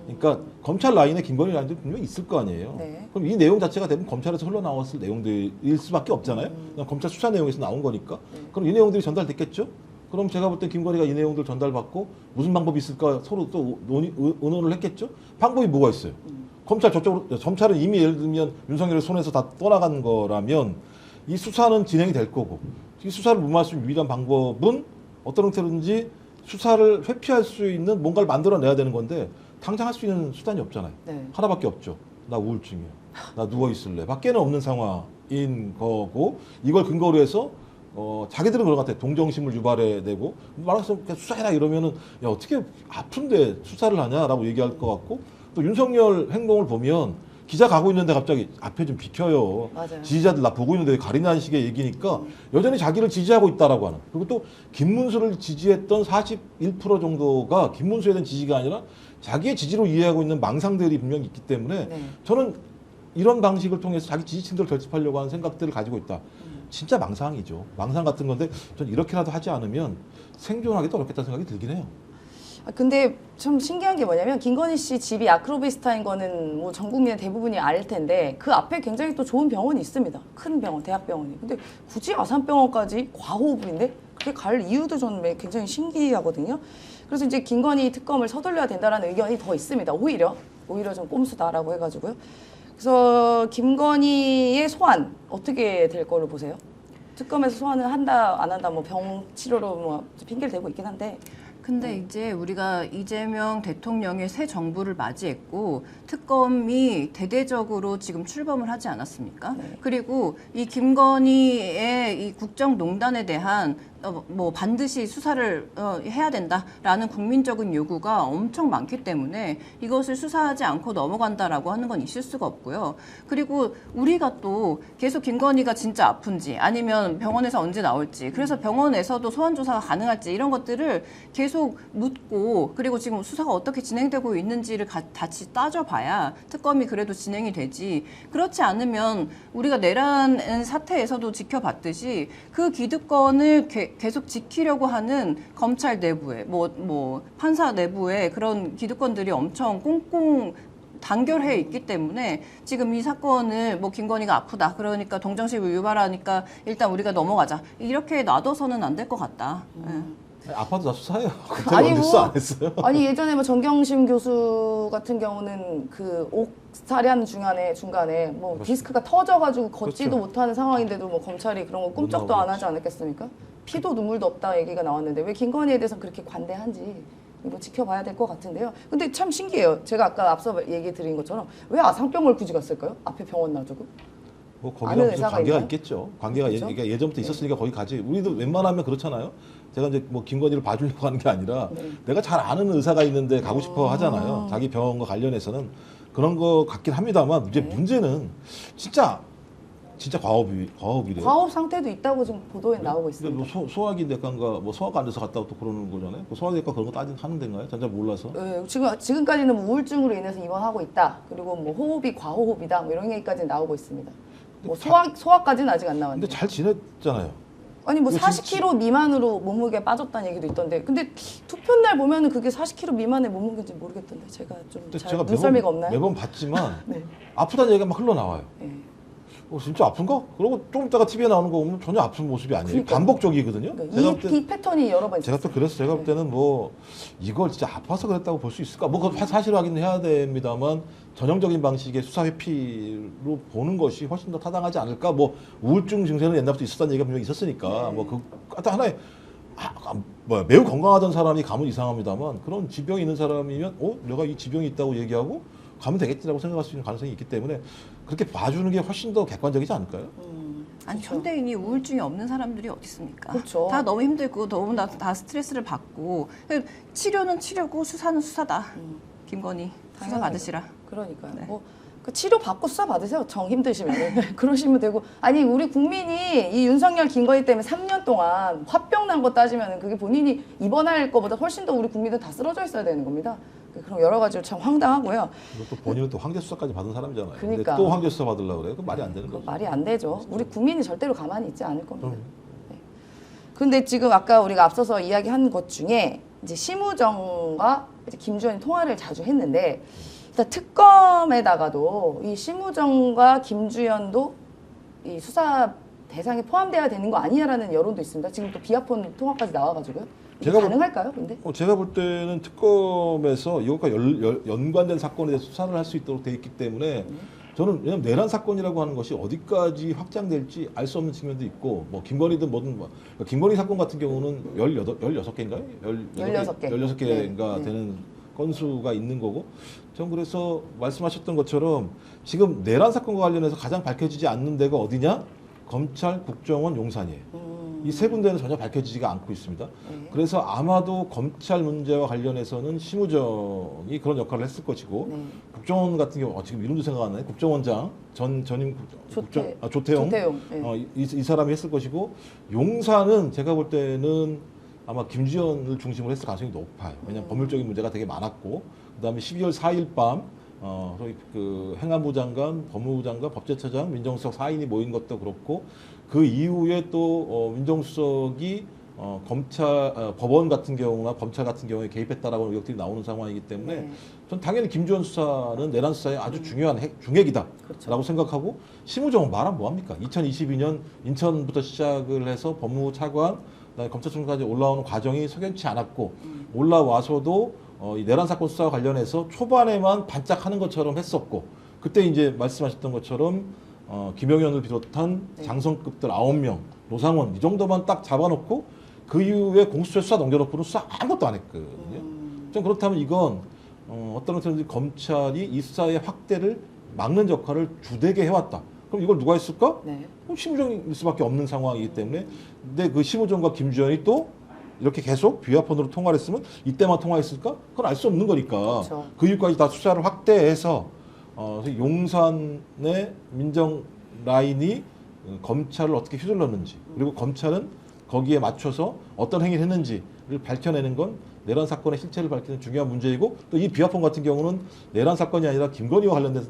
그러니까 검찰 라인에 김건희 라인도 분명히 있을 거 아니에요. 네. 그럼 이 내용 자체가 대부분 검찰에서 흘러나왔을 내용들일 수밖에 없잖아요. 그냥 검찰 수사 내용에서 나온 거니까. 그럼 이 내용들이 전달됐겠죠? 그럼 제가 볼 때 김건희가 이 내용들 전달받고 무슨 방법이 있을까 서로 또 의논을 했겠죠. 방법이 뭐가 있어요? 검찰 저쪽으로 검찰은 이미 예를 들면 윤석열의 손에서 다 떠나간 거라면 이 수사는 진행이 될 거고 이 수사를 무마할 수 있는 유일한 방법은 어떤 형태로든지 수사를 회피할 수 있는 뭔가를 만들어내야 되는 건데 당장 할 수 있는 수단이 없잖아요. 네. 하나밖에 없죠. 나 우울증이야. 나 누워 있을래. 밖에는 없는 상황인 거고 이걸 근거로 해서 자기들은 그런 것 같아. 동정심을 유발해내고 말해서 그냥 수사해라 이러면은 야 어떻게 아픈데 수사를 하냐라고 얘기할 것 같고 또 윤석열 행동을 보면 기자 가고 있는데 갑자기 앞에 좀 비켜요. 맞아요. 지지자들 나 보고 있는데 가리나는 식의 얘기니까 여전히 자기를 지지하고 있다라고 하는. 그리고 또 김문수를 지지했던 41% 정도가 김문수에 대한 지지가 아니라 자기의 지지로 이해하고 있는 망상들이 분명히 있기 때문에 네. 저는 이런 방식을 통해서 자기 지지층들을 결집하려고 하는 생각들을 가지고 있다. 진짜 망상이죠. 망상 같은 건데 전 이렇게라도 하지 않으면 생존하기도 어렵겠다는 생각이 들긴 해요. 근데 참 신기한 게 뭐냐면 김건희 씨 집이 아크로비스타인 거는 뭐 전 국민의 대부분이 알 텐데 그 앞에 굉장히 또 좋은 병원이 있습니다. 큰 병원, 대학병원이. 근데 굳이 아산병원까지 과호흡인데 그게 갈 이유도 저는 굉장히 신기하거든요. 그래서 이제 김건희 특검을 서둘러야 된다라는 의견이 더 있습니다. 오히려 좀 꼼수다라고 해가지고요. 그래서 김건희의 소환 어떻게 될 걸로 보세요? 특검에서 소환을 한다 안 한다 뭐 병 치료로 뭐 핑계를 대고 있긴 한데 근데 이제 우리가 이재명 대통령의 새 정부를 맞이했고 특검이 대대적으로 지금 출범을 하지 않았습니까? 네. 그리고 이 김건희의 이 국정농단에 대한 뭐 반드시 수사를 해야 된다라는 국민적인 요구가 엄청 많기 때문에 이것을 수사하지 않고 넘어간다라고 하는 건 있을 수가 없고요. 그리고 우리가 또 계속 김건희가 진짜 아픈지 아니면 병원에서 언제 나올지 그래서 병원에서도 소환 조사가 가능할지 이런 것들을 계속 묻고 그리고 지금 수사가 어떻게 진행되고 있는지를 같이 따져봐야 특검이 그래도 진행이 되지. 그렇지 않으면 우리가 내란 사태에서도 지켜봤듯이 그 기득권을 계속 지키려고 하는 검찰 내부에 뭐 판사 내부에 그런 기득권들이 엄청 꽁꽁 단결해 있기 때문에 지금 이 사건을 뭐 김건희가 아프다 그러니까 동정심을 유발하니까 일단 우리가 넘어가자 이렇게 놔둬서는 안 될 것 같다. 아파도 다 수사해요. 제가 아니, 언제 뭐, 수사 안 했어요? 아니 예전에 뭐 정경심 교수 같은 경우는 그 옥살이하는 중간에 뭐 그렇죠. 디스크가 터져가지고 걷지도 그렇죠. 못하는 상황인데도 뭐 검찰이 그런 거 못 꼼짝도 안 나오겠지. 하지 않았겠습니까? 피도 눈물도 없다 얘기가 나왔는데 왜 김건희에 대해서는 그렇게 관대한지 이거 지켜봐야 될 것 같은데요. 근데 참 신기해요. 제가 아까 앞서 얘기 드린 것처럼 왜 아산병원을 굳이 갔을까요? 앞에 병원 놔두고. 뭐 아는 거기랑 무슨 의사가 관계가 있나요? 있겠죠. 관계가 그렇죠? 그러니까 예전부터 있었으니까 거기 가지. 우리도 웬만하면 그렇잖아요. 제가 이제 뭐 김건희를 봐주려고 하는 게 아니라 네. 내가 잘 아는 의사가 있는데 가고 싶어 하잖아요. 자기 병원과 관련해서는 그런 거 같긴 합니다만 이제 네. 문제는 진짜 과업이래요. 과업 상태도 있다고 지금 보도에 나오고 근데 있습니다. 뭐 소화기내과인가 뭐 소화가 안 돼서 갔다 또 그러는 거잖아요. 그 소화기내과 그런 거 하는 데인가요? 전 잘 몰라서. 지금까지는 뭐 우울증으로 인해서 입원하고 있다. 그리고 뭐 호흡이 과호흡이다. 뭐 이런 얘기까지 나오고 있습니다. 뭐 소화까지는 아직 안 근데 나왔는데. 잘 지냈잖아요. 아니 뭐 이거 40kg 미만으로 몸무게 빠졌다는 얘기도 있던데. 근데 투표 날 보면은 그게 40kg 미만의 몸무게인지 모르겠던데. 제가 좀 근데 잘 제가 눈썰미가 없나요? 매번 봤지만 네. 아프다는 얘기가 막 흘러나와요. 네. 진짜 아픈가? 그러고 좀 이따가 TV에 나오는 거 보면 전혀 아픈 모습이 아니에요. 그러니까요. 반복적이거든요. 그러니까 제가 볼 때- 이 패턴이 여러 번 제가 또 있었어요. 그래서 제가 볼 때는 뭐 이걸 진짜 아파서 그랬다고 볼 수 있을까? 뭐 그건 사실 확인해야 됩니다만 전형적인 방식의 수사 회피로 보는 것이 훨씬 더 타당하지 않을까? 뭐 우울증 증세는 옛날부터 있었다는 얘기가 분명히 있었으니까 네. 뭐 그 하나의 매우 건강하던 사람이 가면 이상합니다만 그런 지병이 있는 사람이면 내가 이 지병이 있다고 얘기하고 가면 되겠지라고 생각할 수 있는 가능성이 있기 때문에 그렇게 봐주는 게 훨씬 더 객관적이지 않을까요? 아니 그렇죠. 현대인이 우울증이 없는 사람들이 어디 있습니까? 그렇죠. 다 너무 힘들고 너무 다 스트레스를 받고 치료는 치료고 수사는 수사다. 김건희 수사 당연하죠. 받으시라. 그러니까요. 네. 뭐 그 치료 받고 수사 받으세요. 정 힘드시면 그러시면 되고. 아니 우리 국민이 이 윤석열 김건희 때문에 3년 동안 화병 난 거 따지면 그게 본인이 입원할 거보다 훨씬 더 우리 국민들 다 쓰러져 있어야 되는 겁니다. 그럼 여러 가지로 참 황당하고요. 그리고 또 본인은 또 황제 수사까지 받은 사람이잖아요. 그러니까. 근데 또 황제 수사 받으려고 그래요? 그 말이 안 되는 거죠. 말이 안 되죠. 우리 국민이 절대로 가만히 있지 않을 겁니다. 그럼. 근데 지금 아까 우리가 앞서서 이야기한 것 중에 이제 심우정과 이제 김주현이 통화를 자주 했는데 일단 특검에다가도 이 심우정과 김주현도 이 수사 대상에 포함돼야 되는 거 아니냐라는 여론도 있습니다. 지금 또 비아폰 통화까지 나와가지고요. 이게 제가 가능할까요? 근데 제가 볼 때는 특검에서 이것과 연관된 사건에 대해서 수사를 할 수 있도록 돼 있기 때문에 저는 왜냐면 내란 사건이라고 하는 것이 어디까지 확장될지 알 수 없는 측면도 있고 뭐 김건희든 뭐든 뭐 그러니까 김건희 사건 같은 경우는 16개인가요? 16개. 16개인가 네. 되는 건수가 있는 거고 전 그래서 말씀하셨던 것처럼 지금 내란 사건과 관련해서 가장 밝혀지지 않는 데가 어디냐? 검찰, 국정원, 용산이에요. 이 세 군데는 전혀 밝혀지지가 않고 있습니다. 네. 그래서 아마도 검찰 문제와 관련해서는 심우정이 그런 역할을 했을 것이고 네. 국정원 같은 경우 지금 이름도 생각 안 나네. 국정원장 전임 조태용 네. 이 사람이 했을 것이고 용산은 제가 볼 때는 아마 김주현을 중심으로 했을 가능성이 높아요. 왜냐하면 법률적인 문제가 되게 많았고 그다음에 12월 4일 밤 소위 그 행안부 장관, 법무부 장관, 법제처장, 민정수석 4인이 모인 것도 그렇고 그 이후에 또 민정수석이 검찰, 법원 같은 경우나 검찰 같은 경우에 개입했다라고 의혹들이 나오는 상황이기 때문에 네. 전 당연히 김주현 수사는 내란 수사의 아주 중요한 중핵이다라고 그렇죠. 생각하고 심우정은 말하면 뭐합니까? 2022년 인천부터 시작을 해서 법무부 차관, 그다음에 검찰총장까지 올라오는 과정이 석연치 않았고 올라와서도 이 내란 사건 수사와 관련해서 초반에만 반짝하는 것처럼 했었고 그때 이제 말씀하셨던 것처럼 김영현을 비롯한 네. 장성급들 9명, 노상원 이 정도만 딱 잡아놓고 그 이후에 공수처 수사 넘겨놓고는 수사 아무것도 안 했거든요. 좀 그렇다면 이건 어떤 것처럼 검찰이 이 수사의 확대를 막는 역할을 주되게 해왔다. 그럼 이걸 누가 했을까? 네. 그럼 심우정일 수밖에 없는 상황이기 때문에 근데 그 심우정과 김주현이 또 이렇게 계속 비화폰으로 통화를 했으면 이때만 통화했을까? 그건 알 수 없는 거니까 그렇죠. 그 이후까지 다 수사를 확대해서 용산의 민정 라인이 검찰을 어떻게 휘둘렀는지 그리고 검찰은 거기에 맞춰서 어떤 행위를 했는지를 밝혀내는 건 내란 사건의 실체를 밝히는 중요한 문제이고 또 이 비화폰 같은 경우는 내란 사건이 아니라 김건희와 관련된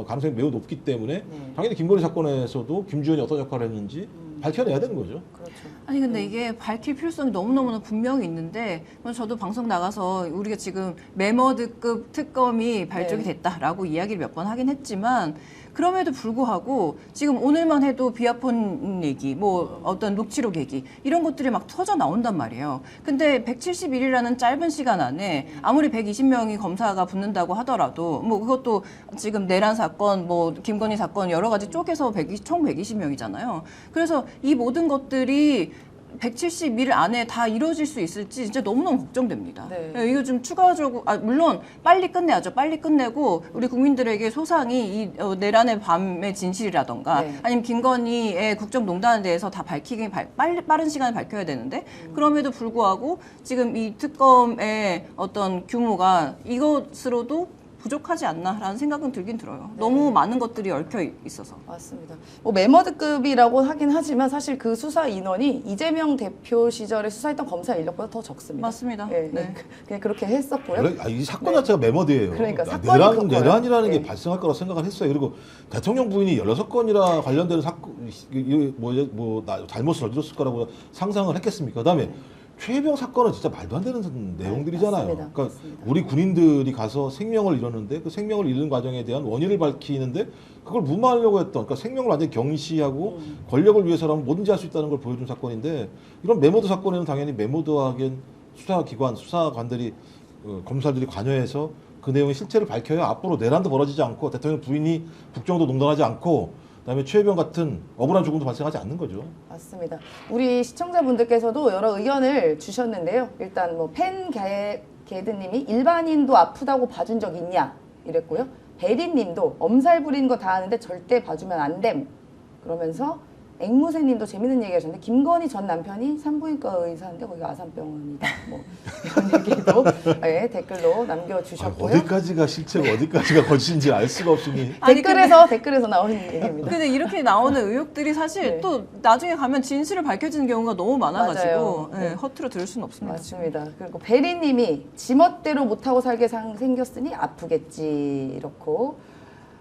가능성이 매우 높기 때문에 당연히 김건희 사건에서도 김주현이 어떤 역할을 했는지 밝혀내야 되는 거죠. 그렇죠. 아니 근데 이게 밝힐 필요성이 너무너무 분명히 있는데 저도 방송 나가서 우리가 지금 메머드급 특검이 발족이 네. 됐다라고 이야기를 몇 번 하긴 했지만 그럼에도 불구하고 지금 오늘만 해도 비아폰 얘기, 뭐 어떤 녹취록 얘기 이런 것들이 막 터져 나온단 말이에요. 근데 171이라는 짧은 시간 안에 아무리 120명이 검사가 붙는다고 하더라도 뭐 그것도 지금 내란 사건, 뭐 김건희 사건 여러 가지 쪼개서 총 120명이잖아요. 그래서 이 모든 것들이 170일 안에 다 이루어질 수 있을지 진짜 너무너무 걱정됩니다. 네. 이거 좀 추가적으로 물론 빨리 끝내야죠. 빨리 끝내고 우리 국민들에게 소상히 이 내란의 밤의 진실이라던가 네. 아니면 김건희의 국정농단에 대해서 다 밝히긴 빠른 시간에 밝혀야 되는데 그럼에도 불구하고 지금 이 특검의 어떤 규모가 이것으로도 부족하지 않나라는 생각은 들긴 들어요. 너무 많은 것들이 얽혀 있어서. 맞습니다. 뭐 메머드급이라고 하긴 하지만 사실 그 수사 인원이 이재명 대표 시절에 수사했던 검사 인력보다 더 적습니다. 맞습니다. 네, 네. 그냥 그렇게 했었고요. 이 사건 자체가 메머드예요. 그러니까 사건이 그거예요. 내란이라는 게 네. 발생할 거라고 생각을 했어요. 그리고 대통령 부인이 16건이라 관련되는 사건, 잘못을 저질렀을 거라고 상상을 했겠습니까? 그다음에 최혜병 사건은 진짜 말도 안 되는 내용들이잖아요. 맞습니다. 그러니까 맞습니다. 우리 군인들이 가서 생명을 잃었는데 그 생명을 잃은 과정에 대한 원인을 밝히는데 그걸 무마하려고 했던 그러니까 생명을 완전히 경시하고 권력을 위해서라면 뭐든지 할 수 있다는 걸 보여준 사건인데 이런 메모드 사건에는 당연히 메모드하기엔 수사기관, 수사관들이 검사들이 관여해서 그 내용의 실체를 밝혀야 앞으로 내란도 벌어지지 않고 대통령 부인이 국정도 농단하지 않고 그다음에 최혜병 같은 억울한 죽음도 발생하지 않는 거죠. 맞습니다. 우리 시청자분들께서도 여러 의견을 주셨는데요. 일단 뭐 팬게드님이 일반인도 아프다고 봐준 적 있냐 이랬고요. 베리님도 엄살 부리는 거 다 아는데 절대 봐주면 안 됨. 그러면서 앵무새님도 재밌는 얘기 하셨는데 김건희 전 남편이 산부인과 의사인데 거기가 아산병원이다. 뭐 이런 얘기도 네, 댓글로 남겨주셨고요. 어디까지가 실체고 어디까지가 거짓인지 알 수가 없으니 아니, 댓글에서 나오는 얘기입니다. 근데 이렇게 나오는 의혹들이 사실 네. 또 나중에 가면 진실을 밝혀지는 경우가 너무 많아가지고 맞아요. 네, 허투루 들을 수는 없습니다. 맞습니다. 그리고 베리님이 지멋대로 못하고 살게 생겼으니 아프겠지 이렇고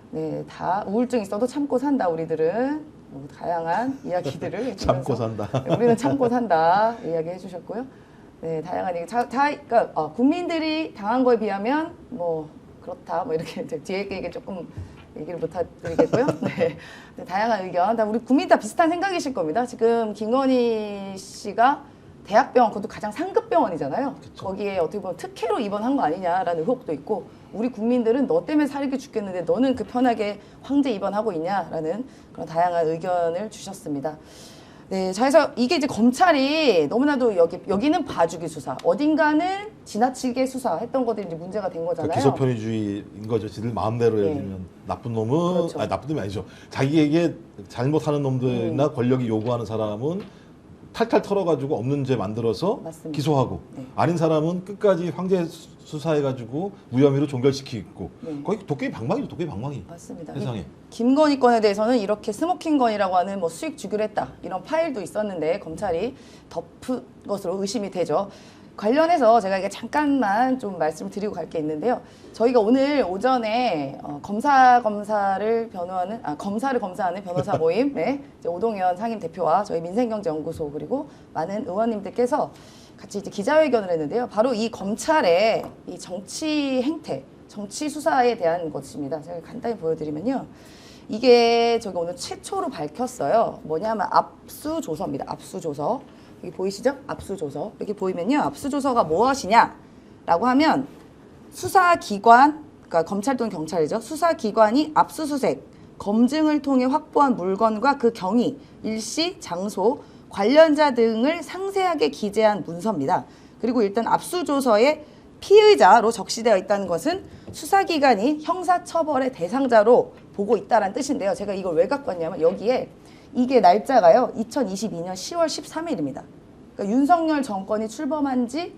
네, 다 우울증 있어도 참고 산다 우리들은 뭐 다양한 이야기들을 해주면서 참고 산다. 네, 우리는 참고 산다 이야기 해주셨고요. 네, 다양한 얘기. 그러니까 국민들이 당한 거에 비하면 뭐 그렇다 뭐 이렇게 이제 뒤에 얘기 조금 얘기를 못 드리겠고요. 네, 다양한 의견, 다 우리 국민 다 비슷한 생각이실 겁니다. 지금 김건희 씨가 대학병원, 그것도 가장 상급 병원이잖아요. 그쵸. 거기에 어떻게 보면 특혜로 입원한 거 아니냐라는 의혹도 있고, 우리 국민들은 너 때문에 살기 죽겠는데 너는 그 편하게 황제 입원하고 있냐라는 그런 다양한 의견을 주셨습니다. 네, 자, 그래서 이게 이제 검찰이 너무나도 여기는 봐주기 수사, 어딘가는 지나치게 수사했던 것들이 이제 문제가 된 거잖아요. 그러니까 기소 편의주의인 거죠. 지들 마음대로 예를 네. 들면 나쁜 놈은 그렇죠. 아니 나쁜 놈이 아니죠. 자기에게 잘못하는 놈들이나 권력이 요구하는 사람은 탈탈 털어가지고 없는 죄 만들어서 맞습니다. 기소하고 네. 아닌 사람은 끝까지 황제 수사해가지고 무혐의로 종결시키고 네. 거의 도깨비 방망이죠. 도깨비 방망이. 맞습니다. 세상에. 김건희 건에 대해서는 이렇게 스모킹 건이라고 하는 뭐 수익 주기로 했다, 이런 파일도 있었는데 검찰이 덮은 것으로 의심이 되죠. 관련해서 제가 이게 잠깐만 좀 말씀을 드리고 갈 게 있는데요. 저희가 오늘 오전에 검사를 검사하는 변호사 모임, 네, 이제 오동현 상임 대표와 저희 민생경제연구소 그리고 많은 의원님들께서 같이 이제 기자회견을 했는데요. 바로 이 검찰의 이 정치 행태, 정치 수사에 대한 것입니다. 제가 간단히 보여드리면요. 이게 저기 오늘 최초로 밝혔어요. 뭐냐면 압수조서입니다. 압수조서. 여기 보이시죠? 압수조서. 여기 보이면요. 압수조서가 무엇이냐라고 하면 수사기관, 그러니까 검찰 또는 경찰이죠. 수사기관이 압수수색, 검증을 통해 확보한 물건과 그 경위, 일시, 장소, 관련자 등을 상세하게 기재한 문서입니다. 그리고 일단 압수조서에 피의자로 적시되어 있다는 것은 수사기관이 형사처벌의 대상자로 보고 있다는 뜻인데요. 제가 이걸 왜 갖고 왔냐면 여기에 이게 날짜가요. 2022년 10월 13일입니다. 그러니까 윤석열 정권이 출범한 지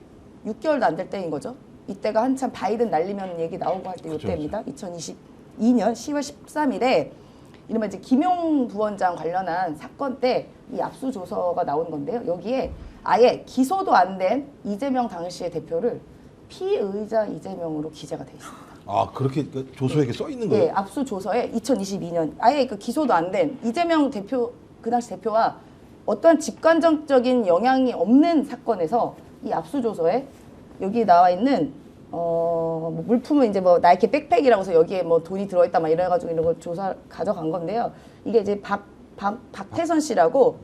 6개월도 안 될 때인 거죠. 이때가 한참 바이든 날리면 얘기 나오고 할 때 이때입니다. 2022년 10월 13일에 이른바 이제 김용 부원장 관련한 사건 때 이 압수조서가 나온 건데요. 여기에 아예 기소도 안 된 이재명 당시의 대표를 피의자 이재명으로 기재가 돼 있습니다. 아 그렇게 그 조서에 써 있는 거예요? 네, 압수조서에 2022년 아예 그 기소도 안 된 이재명 대표, 그 당시 대표와 어떠한 직관적인 영향이 없는 사건에서 이 압수조서에 여기 나와 있는 뭐 물품은 이제 뭐 나이키 백팩이라고 해서 여기에 뭐 돈이 들어있다 막 이래가지고 이런 걸 조사 가져간 건데요. 이게 이제 박태선 씨라고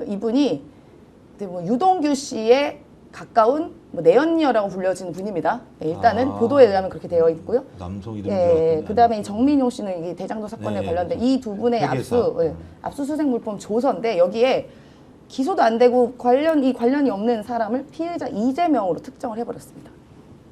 이분이 뭐 유동규 씨의 가까운 뭐 내연녀라고 불려지는 분입니다. 네, 일단은 아. 보도에 의하면 그렇게 되어 있고요. 남성 이름이 예, 들어갔군요. 그다음에 정민용 씨는 이게 대장동 사건에 네, 관련된 그렇죠. 이 두 분의 회계사. 압수수색 물품 조서인데 여기에 기소도 안 되고 관련이 없는 사람을 피해자 이재명으로 특정을 해버렸습니다.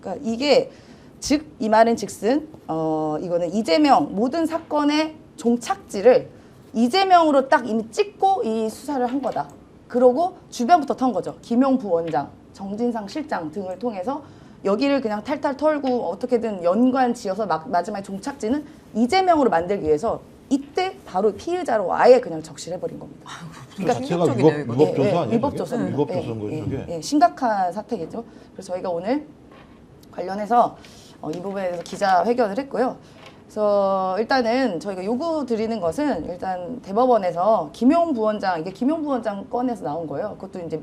그러니까 이게 즉 이 말은 즉슨 이거는 이재명 모든 사건의 종착지를 이재명으로 딱 이미 찍고 이 수사를 한 거다. 그러고 주변부터 턴 거죠. 김용 부원장, 정진상 실장 등을 통해서 여기를 그냥 탈탈 털고 어떻게든 연관 지어서 마지막에 종착지는 이재명으로 만들기 위해서 이때 바로 피의자로 아예 그냥 적시를 해버린 겁니다. 그 자체가 충격적이네요, 이거. 위법조서 아니에요? 위법조서입니다. 위법조서인 거죠, 저게? 예, 심각한 사태겠죠. 그래서 저희가 오늘 관련해서 이 부분에 대해서 기자회견을 했고요. 그래서 일단은 저희가 요구 드리는 것은 일단 대법원에서 김용 부원장, 이게 김용 부원장 건에서 나온 거예요. 그것도 이제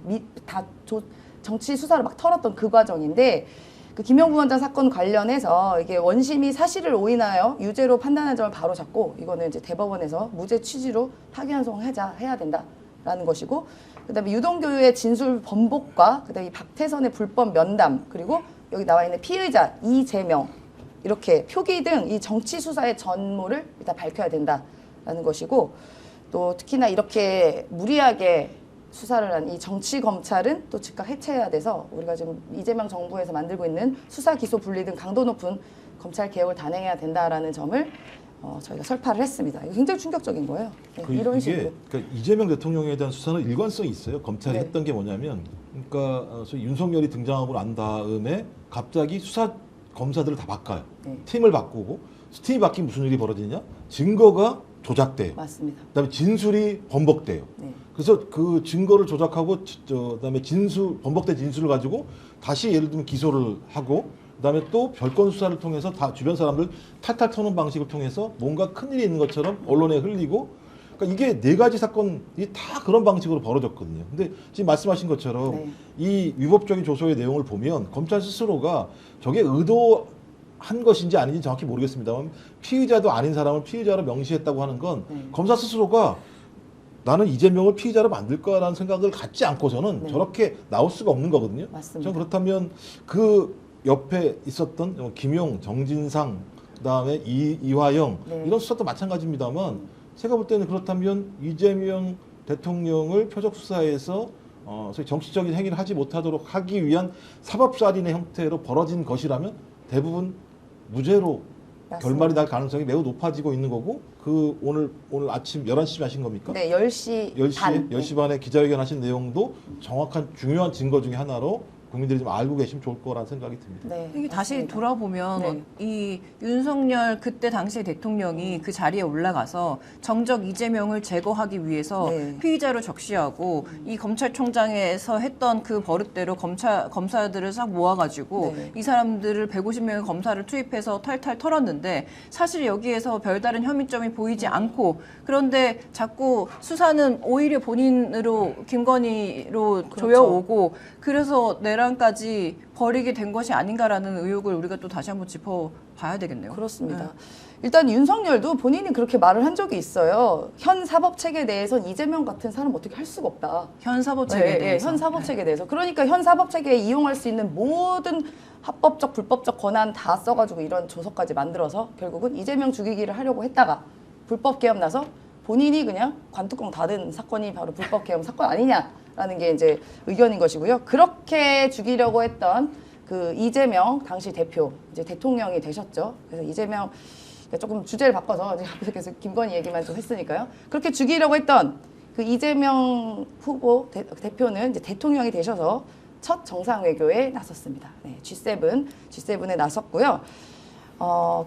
정치 수사를 막 털었던 그 과정인데 그 김용 부원장 사건 관련해서 이게 원심이 사실을 오인하여 유죄로 판단한 점을 바로 잡고 이거는 이제 대법원에서 무죄 취지로 파기환송해야 된다라는 것이고, 그다음에 유동규의 진술 번복과 그다음에 이 박태선의 불법 면담, 그리고 여기 나와 있는 피의자 이재명 이렇게 표기 등 이 정치 수사의 전모를 일단 밝혀야 된다라는 것이고, 또 특히나 이렇게 무리하게 수사를 한 이 정치 검찰은 또 즉각 해체해야 돼서 우리가 지금 이재명 정부에서 만들고 있는 수사 기소 분리 등 강도 높은 검찰 개혁을 단행해야 된다라는 점을 저희가 설파를 했습니다. 이거 굉장히 충격적인 거예요. 네, 이런 식으로. 그러니까 이재명 대통령에 대한 수사는 일관성이 있어요. 검찰이 네. 했던 게 뭐냐면, 그러니까 소위 윤석열이 등장하고 난 다음에 갑자기 수사 검사들을 다 바꿔요. 네. 팀을 바꾸고, 팀이 바뀌면 무슨 일이 벌어지냐? 증거가 조작돼요. 맞습니다. 그다음에 진술이 번복돼요. 네. 그래서 그 증거를 조작하고 그다음에 번복된 진술을 가지고 다시 예를 들면 기소를 하고, 그다음에 또 별건 수사를 통해서 다 주변 사람들 탈탈 터는 방식을 통해서 뭔가 큰일이 있는 것처럼 언론에 흘리고, 그러니까 이게 네 가지 사건이 다 그런 방식으로 벌어졌거든요. 근데 지금 말씀하신 것처럼 네. 이 위법적인 조서의 내용을 보면 검찰 스스로가 저게 의도 한 것인지 아닌지 정확히 모르겠습니다만 피의자도 아닌 사람을 피의자로 명시했다고 하는 건 검사 스스로가 나는 이재명을 피의자로 만들 거라는 생각을 갖지 않고서는 저렇게 나올 수가 없는 거거든요. 맞습니다. 전 그렇다면 그 옆에 있었던 김용, 정진상, 그다음에 이화영 이런 수사도 마찬가지입니다만 제가 볼 때는 그렇다면 이재명 대통령을 표적 수사에서 소위 정치적인 행위를 하지 못하도록 하기 위한 사법살인의 형태로 벌어진 것이라면 대부분 무죄로 맞습니다. 결말이 날 가능성이 매우 높아지고 있는 거고 그 오늘 아침 11시에 하신 겁니까? 네, 10시 10시 반에 기자회견 하신 내용도 정확한 중요한 증거 중에 하나로 국민들이 좀 알고 계시면 좋을 거라는 생각이 듭니다. 네, 이게 다시 맞습니다. 돌아보면 네. 이 윤석열 그때 당시 대통령이 그 자리에 올라가서 정적 이재명을 제거하기 위해서 네. 피의자로 적시하고 이 검찰총장에서 했던 그 버릇대로 검사들을 싹 모아가지고 네. 이 사람들을 150명의 검사를 투입해서 탈탈 털었는데 사실 여기에서 별다른 혐의점이 보이지 않고 그런데 자꾸 수사는 오히려 본인으로 김건희로 그렇죠. 조여오고 그래서 내란까지 벌이게 된 것이 아닌가라는 의혹을 우리가 또 다시 한번 짚어봐야 되겠네요. 그렇습니다. 네. 일단 윤석열도 본인이 그렇게 말을 한 적이 있어요. 현 사법체계에 대해서는 이재명 같은 사람 어떻게 할 수가 없다. 현 사법체계에 네, 대해서. 현 사법체계에 대해서. 그러니까 현 사법체계에 이용할 수 있는 모든 합법적, 불법적 권한 다 써가지고 이런 조서까지 만들어서 결국은 이재명 죽이기를 하려고 했다가 불법 계엄 나서 본인이 그냥 관뚜껑 닫은 사건이 바로 불법 계엄 사건 아니냐라는 게 이제 의견인 것이고요. 그렇게 죽이려고 했던 그 이재명 당시 대표 이제 대통령이 되셨죠. 그래서 이재명 조금 주제를 바꿔서 제가 계속 김건희 얘기만 좀 했으니까요. 그렇게 죽이려고 했던 그 이재명 후보 대표는 이제 대통령이 되셔서 첫 정상외교에 나섰습니다. 네, G7에 나섰고요.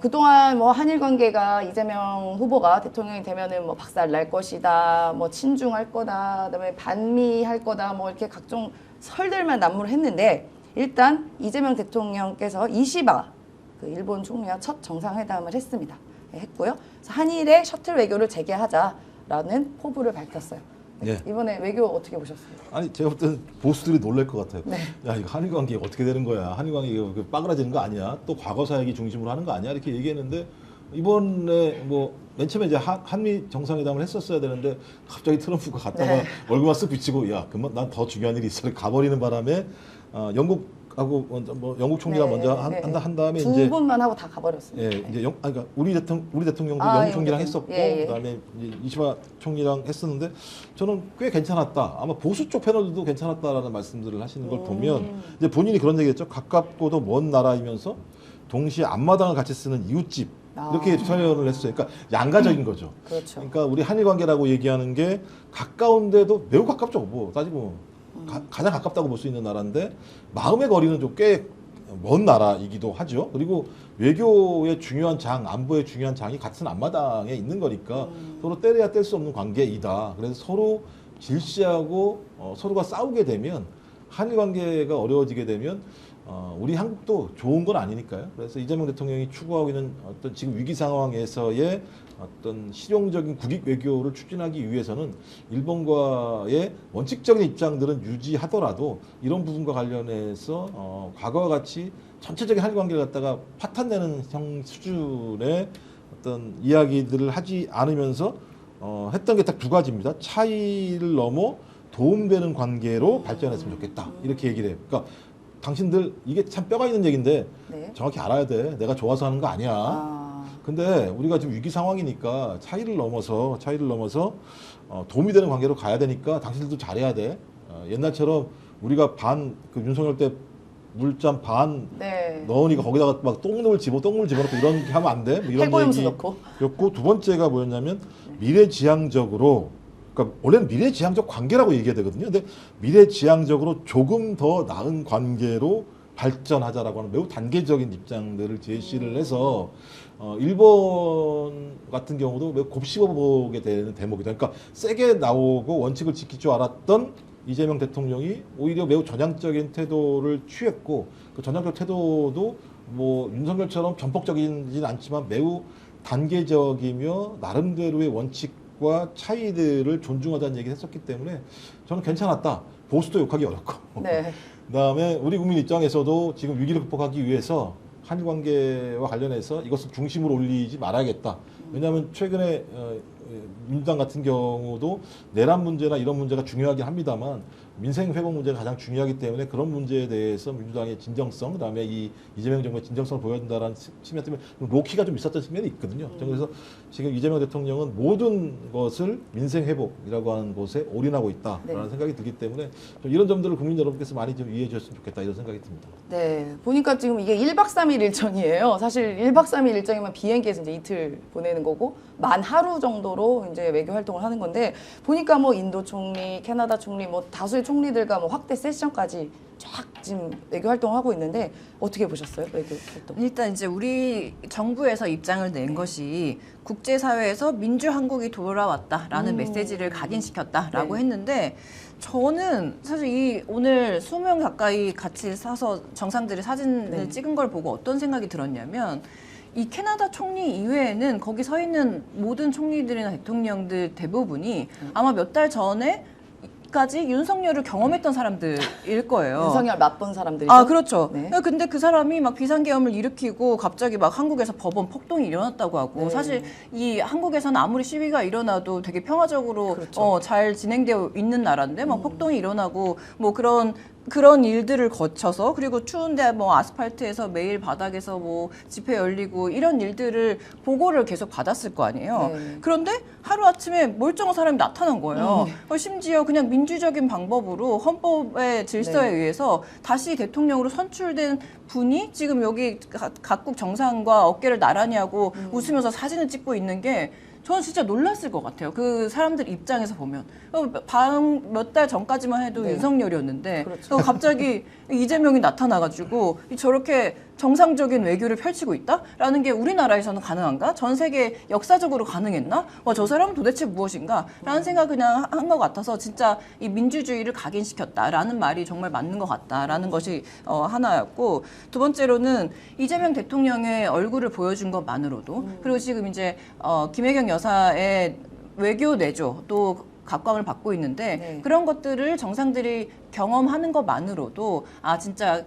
그동안 뭐 한일 관계가 이재명 후보가 대통령이 되면은 뭐 박살 날 것이다, 뭐 친중할 거다, 그다음에 반미할 거다, 뭐 이렇게 각종 설들만 난무를 했는데 일단 이재명 대통령께서 이시바 그 일본 총리와 첫 정상회담을 했습니다. 네, 했고요. 그래서 한일의 셔틀 외교를 재개하자라는 포부를 밝혔어요. 네. 이번에 외교 어떻게 보셨어요? 아니 제가 볼 때는 보수들이 놀랄 것 같아요. 네. 야 이거 한일 관계 어떻게 되는 거야? 한일 관계 이거 빠그라지는 거 아니야? 또 과거사 얘기 중심으로 하는 거 아니야? 이렇게 얘기했는데 이번에 뭐 맨 처음에 이제 한미 정상회담을 했었어야 되는데 갑자기 트럼프가 갔다가 네. 얼굴만 쓱 비치고 야 그만 난 더 중요한 일이 있어 가버리는 바람에 영국하고 먼저 뭐 영국 총리가 네, 먼저 네, 한 다음에 두 이제 분만 하고 다 가버렸습니다. 예, 이제 그러니까 우리 대통령도 아, 영국 총리랑 영국 했었고 예, 예. 그다음에 이제 이시바 총리랑 했었는데 저는 꽤 괜찮았다. 아마 보수 쪽 패널들도 괜찮았다라는 말씀들을 하시는 걸 보면 이제 본인이 그런 얘기했죠. 가깝고도 먼 나라이면서 동시에 앞마당을 같이 쓰는 이웃집 이렇게 표현을 했어요. 그러니까 양가적인 거죠. 그렇죠. 그러니까 우리 한일 관계라고 얘기하는 게 가까운데도 매우 가깝죠. 뭐 따지고 가장 가깝다고 볼 수 있는 나라인데 마음의 거리는 좀 꽤 먼 나라이기도 하죠. 그리고 외교의 중요한 장, 안보의 중요한 장이 같은 앞마당에 있는 거니까 서로 떼려야 뗄 수 없는 관계이다. 그래서 서로 질시하고 서로가 싸우게 되면 한일 관계가 어려워지게 되면 우리 한국도 좋은 건 아니니까요. 그래서 이재명 대통령이 추구하고 있는 어떤 지금 위기 상황에서의 어떤 실용적인 국익 외교를 추진하기 위해서는 일본과의 원칙적인 입장들은 유지하더라도 이런 부분과 관련해서 과거와 같이 전체적인 한일 관계를 갖다가 파탄내는 형 수준의 어떤 이야기들을 하지 않으면서 했던 게 딱 두 가지입니다. 차이를 넘어 도움되는 관계로 발전했으면 좋겠다. 이렇게 얘기를 해요. 그러니까 당신들 이게 참 뼈가 있는 얘기인데 네. 정확히 알아야 돼. 내가 좋아서 하는 거 아니야. 근데 우리가 지금 위기 상황이니까 차이를 넘어서 도움이 되는 관계로 가야 되니까 당신들도 잘해야 돼. 옛날처럼 우리가 그 윤석열 때 물잔 반 네. 넣으니까 거기다가 막 똥물 집어넣고 이런 게 하면 안 돼. 뭐 이런 해고용수 넣고. 얘기였고 두 번째가 뭐였냐면 미래지향적으로 그러니까 원래는 미래지향적 관계라고 얘기해야 되거든요. 근데 미래지향적으로 조금 더 나은 관계로 발전하자라고 하는 매우 단계적인 입장들을 제시를 해서 일본 같은 경우도 매우 곱씹어보게 되는 대목이다. 그러니까 세게 나오고 원칙을 지킬 줄 알았던 이재명 대통령이 오히려 매우 전향적인 태도를 취했고 그 전향적 태도도 뭐 윤석열처럼 전폭적이진 않지만 매우 단계적이며 나름대로의 원칙과 차이들을 존중하자는 얘기를 했었기 때문에 저는 괜찮았다. 보수도 욕하기 어렵고 네. 그다음에 우리 국민 입장에서도 지금 위기를 극복하기 위해서 한일 관계와 관련해서 이것을 중심으로 올리지 말아야겠다. 왜냐하면 최근에 민주당 같은 경우도 내란 문제나 이런 문제가 중요하긴 합니다만 민생 회복 문제가 가장 중요하기 때문에 그런 문제에 대해서 민주당의 진정성, 그다음에 이재명 정부의 진정성을 보여야 된다는 측면 때문에 로키가 좀 있었던 측면이 있거든요. 그래서 지금 이재명 대통령은 모든 것을 민생 회복이라고 하는 곳에 올인하고 있다라는 생각이 들기 때문에 좀 이런 점들을 국민 여러분께서 많이 좀 이해해 주셨으면 좋겠다 이런 생각이 듭니다. 네, 보니까 지금 이게 1박 3일 일정이에요. 사실 1박 3일 일정이면 비행기에서 이제 이틀 보내는 거고 만 하루 정도로 이제 외교 활동을 하는 건데 보니까 뭐 인도 총리, 캐나다 총리, 뭐 다수의 총리들과 뭐 확대 세션까지 쫙 지금 외교 활동을 하고 있는데 어떻게 보셨어요? 외교 활동? 일단 이제 우리 정부에서 입장을 낸 것이 국제사회에서 민주한국이 돌아왔다라는 메시지를 각인시켰다라고 네. 했는데 저는 사실 이 오늘 20명 가까이 같이 사서 정상들이 사진을 네. 찍은 걸 보고 어떤 생각이 들었냐면 이 캐나다 총리 이외에는 거기 서 있는 모든 총리들이나 대통령들 대부분이 아마 몇 달 전에 까지 윤석열을 경험했던 사람들일 거예요. 윤석열 맛본 사람들이죠. 아, 그렇죠. 네. 근데 그 사람이 막 비상계엄을 일으키고 갑자기 막 한국에서 법원 폭동이 일어났다고 하고 네. 사실 이 한국에서는 아무리 시위가 일어나도 되게 평화적으로 그렇죠. 잘 진행되어 있는 나라인데 막 폭동이 일어나고 뭐 그런 일들을 거쳐서 그리고 추운데 뭐 아스팔트에서 매일 바닥에서 뭐 집회 열리고 이런 일들을 보고를 계속 받았을 거 아니에요. 네. 그런데 하루아침에 멀쩡한 사람이 나타난 거예요. 심지어 그냥 민주적인 방법으로 헌법의 질서에 네. 의해서 다시 대통령으로 선출된 분이 지금 여기 각국 정상과 어깨를 나란히 하고 웃으면서 사진을 찍고 있는 게 저는 진짜 놀랐을 것 같아요. 그 사람들 입장에서 보면 몇 달 전까지만 해도 네. 윤석열이었는데 그렇죠. 갑자기 이재명이 나타나가지고 저렇게 정상적인 외교를 펼치고 있다라는 게 우리나라에서는 가능한가? 전 세계 역사적으로 가능했나? 저 사람은 도대체 무엇인가? 라는 생각 그냥 한 것 같아서 진짜 이 민주주의를 각인시켰다라는 말이 정말 맞는 것 같다라는 것이 하나였고 두 번째로는 이재명 대통령의 얼굴을 보여준 것만으로도 그리고 지금 이제 김혜경 여사의 외교 내조 또 각광을 받고 있는데 네. 그런 것들을 정상들이 경험하는 것만으로도 아 진짜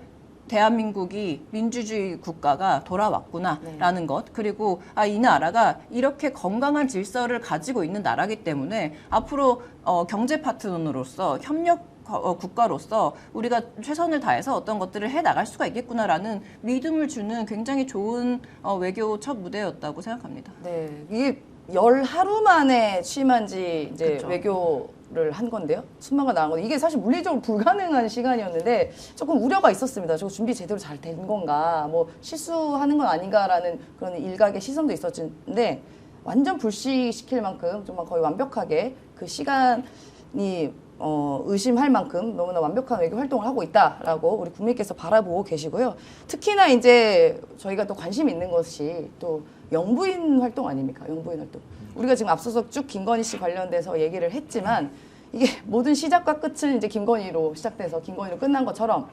대한민국이 민주주의 국가가 돌아왔구나라는 네. 것 그리고 이 나라가 이렇게 건강한 질서를 가지고 있는 나라기 때문에 앞으로 경제 파트너로서 협력 국가로서 우리가 최선을 다해서 어떤 것들을 해 나갈 수가 있겠구나라는 믿음을 주는 굉장히 좋은 외교 첫 무대였다고 생각합니다. 네, 이게 열 하루 만에 취임한 지 이제 그쵸. 외교를 한 건데요. 순방가 나간 건데 이게 사실 물리적으로 불가능한 시간이었는데 조금 우려가 있었습니다. 저거 준비 제대로 잘 된 건가, 뭐 실수하는 건 아닌가라는 그런 일각의 시선도 있었는데 완전 불시시킬 만큼 정말 거의 완벽하게 그 시간이 의심할 만큼 너무나 완벽한 외교 활동을 하고 있다라고 우리 국민께서 바라보고 계시고요. 특히나 이제 저희가 또 관심 있는 것이 또 영부인 활동 아닙니까? 영부인 활동. 우리가 지금 앞서서 쭉 김건희 씨 관련돼서 얘기를 했지만 이게 모든 시작과 끝은 이제 김건희로 시작돼서 김건희로 끝난 것처럼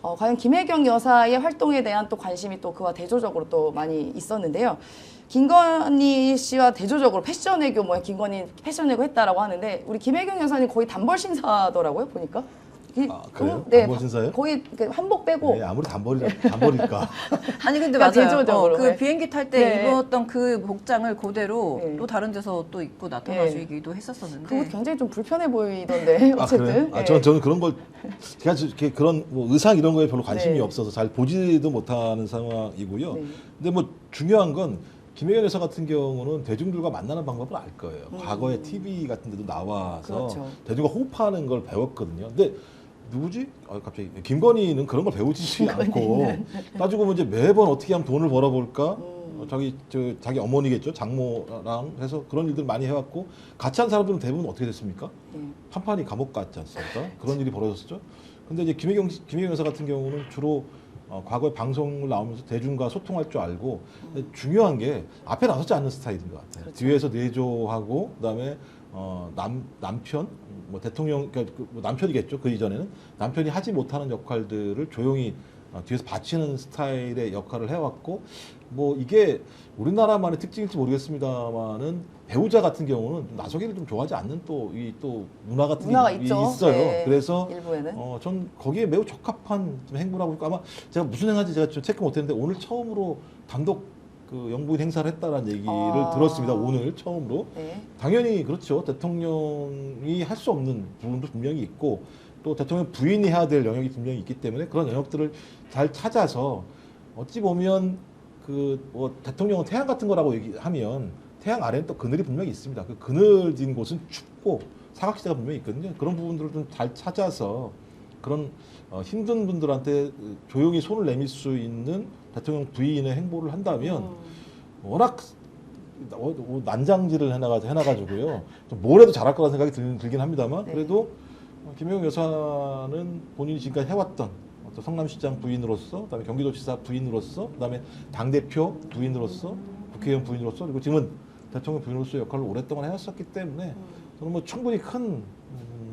과연 김혜경 여사의 활동에 대한 또 관심이 또 그와 대조적으로 또 많이 있었는데요. 김건희 씨와 대조적으로 패션 외교 뭐 김건희 패션 외교 했다라고 하는데 우리 김혜경 여사님 거의 단벌 신사더라고요 보니까. 그래요? 네, 단벌 신사예요? 거의 한복 빼고. 네, 아무리 단벌일까. 아니 근데 그러니까 맞아요. 대조적으로, 그 네. 비행기 탈 때 네. 입었던 그 복장을 그대로 네. 또 다른 데서 또 입고 나타나주기도 했었었는데. 그거 굉장히 좀 불편해 보이던데 어쨌든. 그래요? 네. 저는 그런 걸 제가 이렇게 그런 뭐 의상 이런 거에 별로 관심이 네. 없어서 잘 보지도 못하는 상황이고요. 네. 근데 뭐 중요한 건 김혜경 여사 같은 경우는 대중들과 만나는 방법을 알 거예요. 과거에 TV 같은 데도 나와서 그렇죠. 대중과 호흡하는 걸 배웠거든요. 근데 누구지? 갑자기 김건희는 그런 걸 배우지 않고 따지고 보면 이제 매번 어떻게 하면 돈을 벌어볼까? 자기 어머니겠죠, 장모랑 해서 그런 일들 많이 해왔고 같이 한 사람들은 대부분 어떻게 됐습니까? 판판이 감옥 갔지 않습니까? 그런 일이 벌어졌었죠. 근데 이제 김혜경 여사 같은 경우는 주로 과거에 방송을 나오면서 대중과 소통할 줄 알고 근데 중요한 게 앞에 나서지 않는 스타일인 것 같아요. 그렇죠. 뒤에서 내조하고 그다음에 남편 뭐 대통령 그러니까 뭐 남편이겠죠. 그 이전에는 남편이 하지 못하는 역할들을 조용히 뒤에서 받치는 스타일의 역할을 해왔고 뭐 이게 우리나라만의 특징일지 모르겠습니다만은 배우자 같은 경우는 좀 나서기를 좀 좋아하지 않는 또 이 또 문화 같은 문화가 게 있죠. 있어요. 네, 그래서 일부에는. 전 거기에 매우 적합한 좀 행보를 하고 있고 아마 제가 무슨 행사인지 제가 좀 체크 못했는데 오늘 처음으로 단독 그 영부인 행사를 했다라는 얘기를 들었습니다. 오늘 처음으로. 네. 당연히 그렇죠. 대통령이 할 수 없는 부분도 분명히 있고 또 대통령 부인이 해야 될 영역이 분명히 있기 때문에 그런 영역들을 잘 찾아서 어찌 보면 그 뭐 대통령은 태양 같은 거라고 얘기하면 태양 아래는 또 그늘이 분명히 있습니다. 그 그늘진 곳은 춥고 사각지대가 분명히 있거든요. 그런 부분들을 좀 잘 찾아서 그런 힘든 분들한테 조용히 손을 내밀 수 있는 대통령 부인의 행보를 한다면 워낙 난장질을 해놔가지고요. 좀 뭘 해도 잘할 거라는 생각이 들긴 합니다만 네. 그래도 김혜경 여사는 본인이 지금까지 해왔던 어떤 성남시장 부인으로서, 그다음에 경기도지사 부인으로서, 그다음에 당대표 부인으로서, 국회의원 부인으로서, 그리고 지금은 대통령 부인으로서 역할을 오랫동안 해왔었기 때문에 저는 뭐 충분히 큰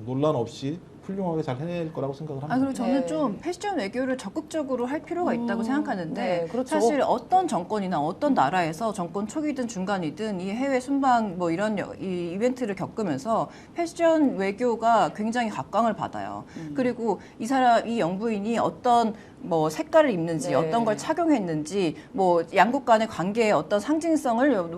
논란 없이 훌륭하게 잘 해낼 거라고 생각을 합니다. 그리고 저는 네. 좀 패션 외교를 적극적으로 할 필요가 있다고 생각하는데 네, 그렇죠. 사실 어떤 정권이나 어떤 나라에서 정권 초기든 중간이든 이 해외 순방 뭐 이런 이 이벤트를 겪으면서 패션 외교가 굉장히 각광을 받아요. 그리고 이 영부인이 어떤 뭐 색깔을 입는지 네. 어떤 걸 착용했는지 뭐 양국 간의 관계에 어떤 상징성을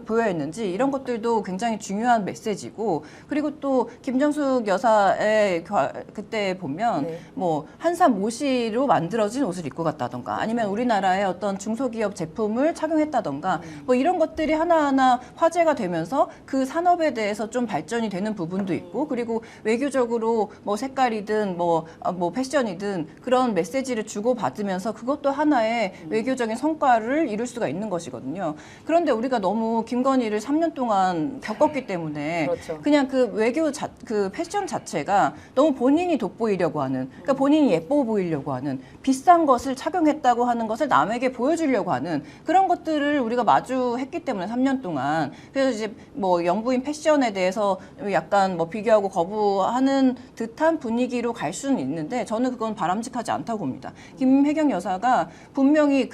보여했는지 이런 것들도 굉장히 중요한 메시지고 그리고 또 김정숙 여사의 그때 보면 네. 뭐 한산 모시로 만들어진 옷을 입고 갔다던가 아니면 우리나라의 어떤 중소기업 제품을 착용했다던가 뭐 이런 것들이 하나하나 화제가 되면서 그 산업에 대해서 좀 발전이 되는 부분도 있고 그리고 외교적으로 뭐 색깔이든 뭐 패션이든 그런 메시지를 주고받으면서 그것도 하나의 외교적인 성과를 이룰 수가 있는 것이거든요. 그런데 우리가 너무 김건희를 3년 동안 겪었기 때문에 그렇죠. 그냥 그 그 패션 자체가 너무 본인이 돋보이려고 하는 그러니까 본인이 예뻐 보이려고 하는 비싼 것을 착용했다고 하는 것을 남에게 보여주려고 하는 그런 것들을 우리가 마주했기 때문에 3년 동안 그래서 이제 뭐 영부인 패션에 대해서 약간 뭐 비교하고 거부하는 듯한 분위기로 갈 수는 있는데 저는 그건 바람직하지 않다고 봅니다. 김혜경 여사가 분명히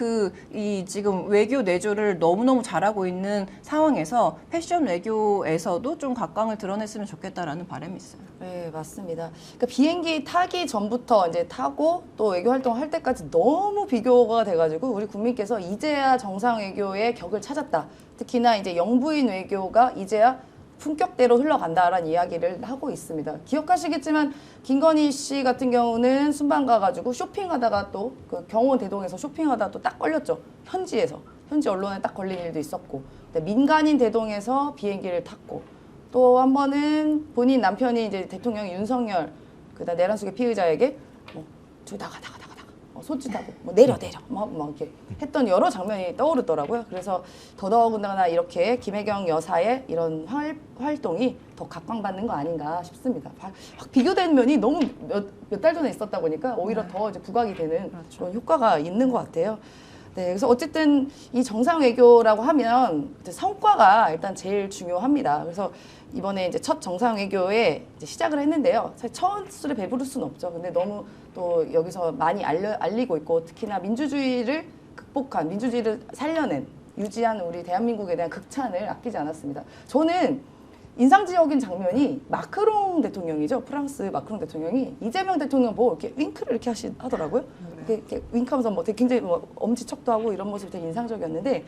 이 지금 외교 내조를 너무너무 잘하고 있는 상황에서 패션 외교에서도 좀 각광을 드러냈으면 좋겠다라는 바람이 있어요. 네, 맞습니다. 그러니까 비행기 타기 전부터 이제 타고 또 외교 활동을 할 때까지 너무 비교가 돼가지고 우리 국민께서 이제야 정상 외교의 격을 찾았다. 특히나 이제 영부인 외교가 이제야 품격대로 흘러간다라는 이야기를 하고 있습니다. 기억하시겠지만 김건희 씨 같은 경우는 순방 가가지고 쇼핑하다가 또 그 경호원 대동에서 쇼핑하다가 또 딱 걸렸죠. 현지 언론에 딱 걸린 일도 있었고 민간인 대동에서 비행기를 탔고 또 한 번은 본인 남편이 이제 대통령 윤석열 그다음 내란숙의 피의자에게 뭐 저기 나가 손짓하고 뭐 내려 막 이렇게 했던 여러 장면이 떠오르더라고요. 그래서 더더군다나 이렇게 김혜경 여사의 이런 활동이 더 각광받는 거 아닌가 싶습니다. 막 비교되는 면이 너무 몇 달 전에 있었다 보니까 오히려 더 이제 부각이 되는 그렇죠. 그런 효과가 있는 것 같아요. 네, 그래서 어쨌든 이 정상 외교라고 하면 성과가 일단 제일 중요합니다. 그래서 이번에 이제 첫 정상 외교에 이제 시작을 했는데요. 사실 첫 술에 배부를 수는 없죠. 근데 너무 또 여기서 많이 알리고 있고 특히나 민주주의를 극복한, 민주주의를 살려낸, 유지한 우리 대한민국에 대한 극찬을 아끼지 않았습니다. 저는 인상적인 장면이 마크롱 대통령이죠. 프랑스 마크롱 대통령이 이재명 대통령 보고 이렇게 윙크를 이렇게 하더라고요. 이렇게 윙크하면서 뭐 되게 굉장히 뭐 엄지척도 하고 이런 모습이 되게 인상적이었는데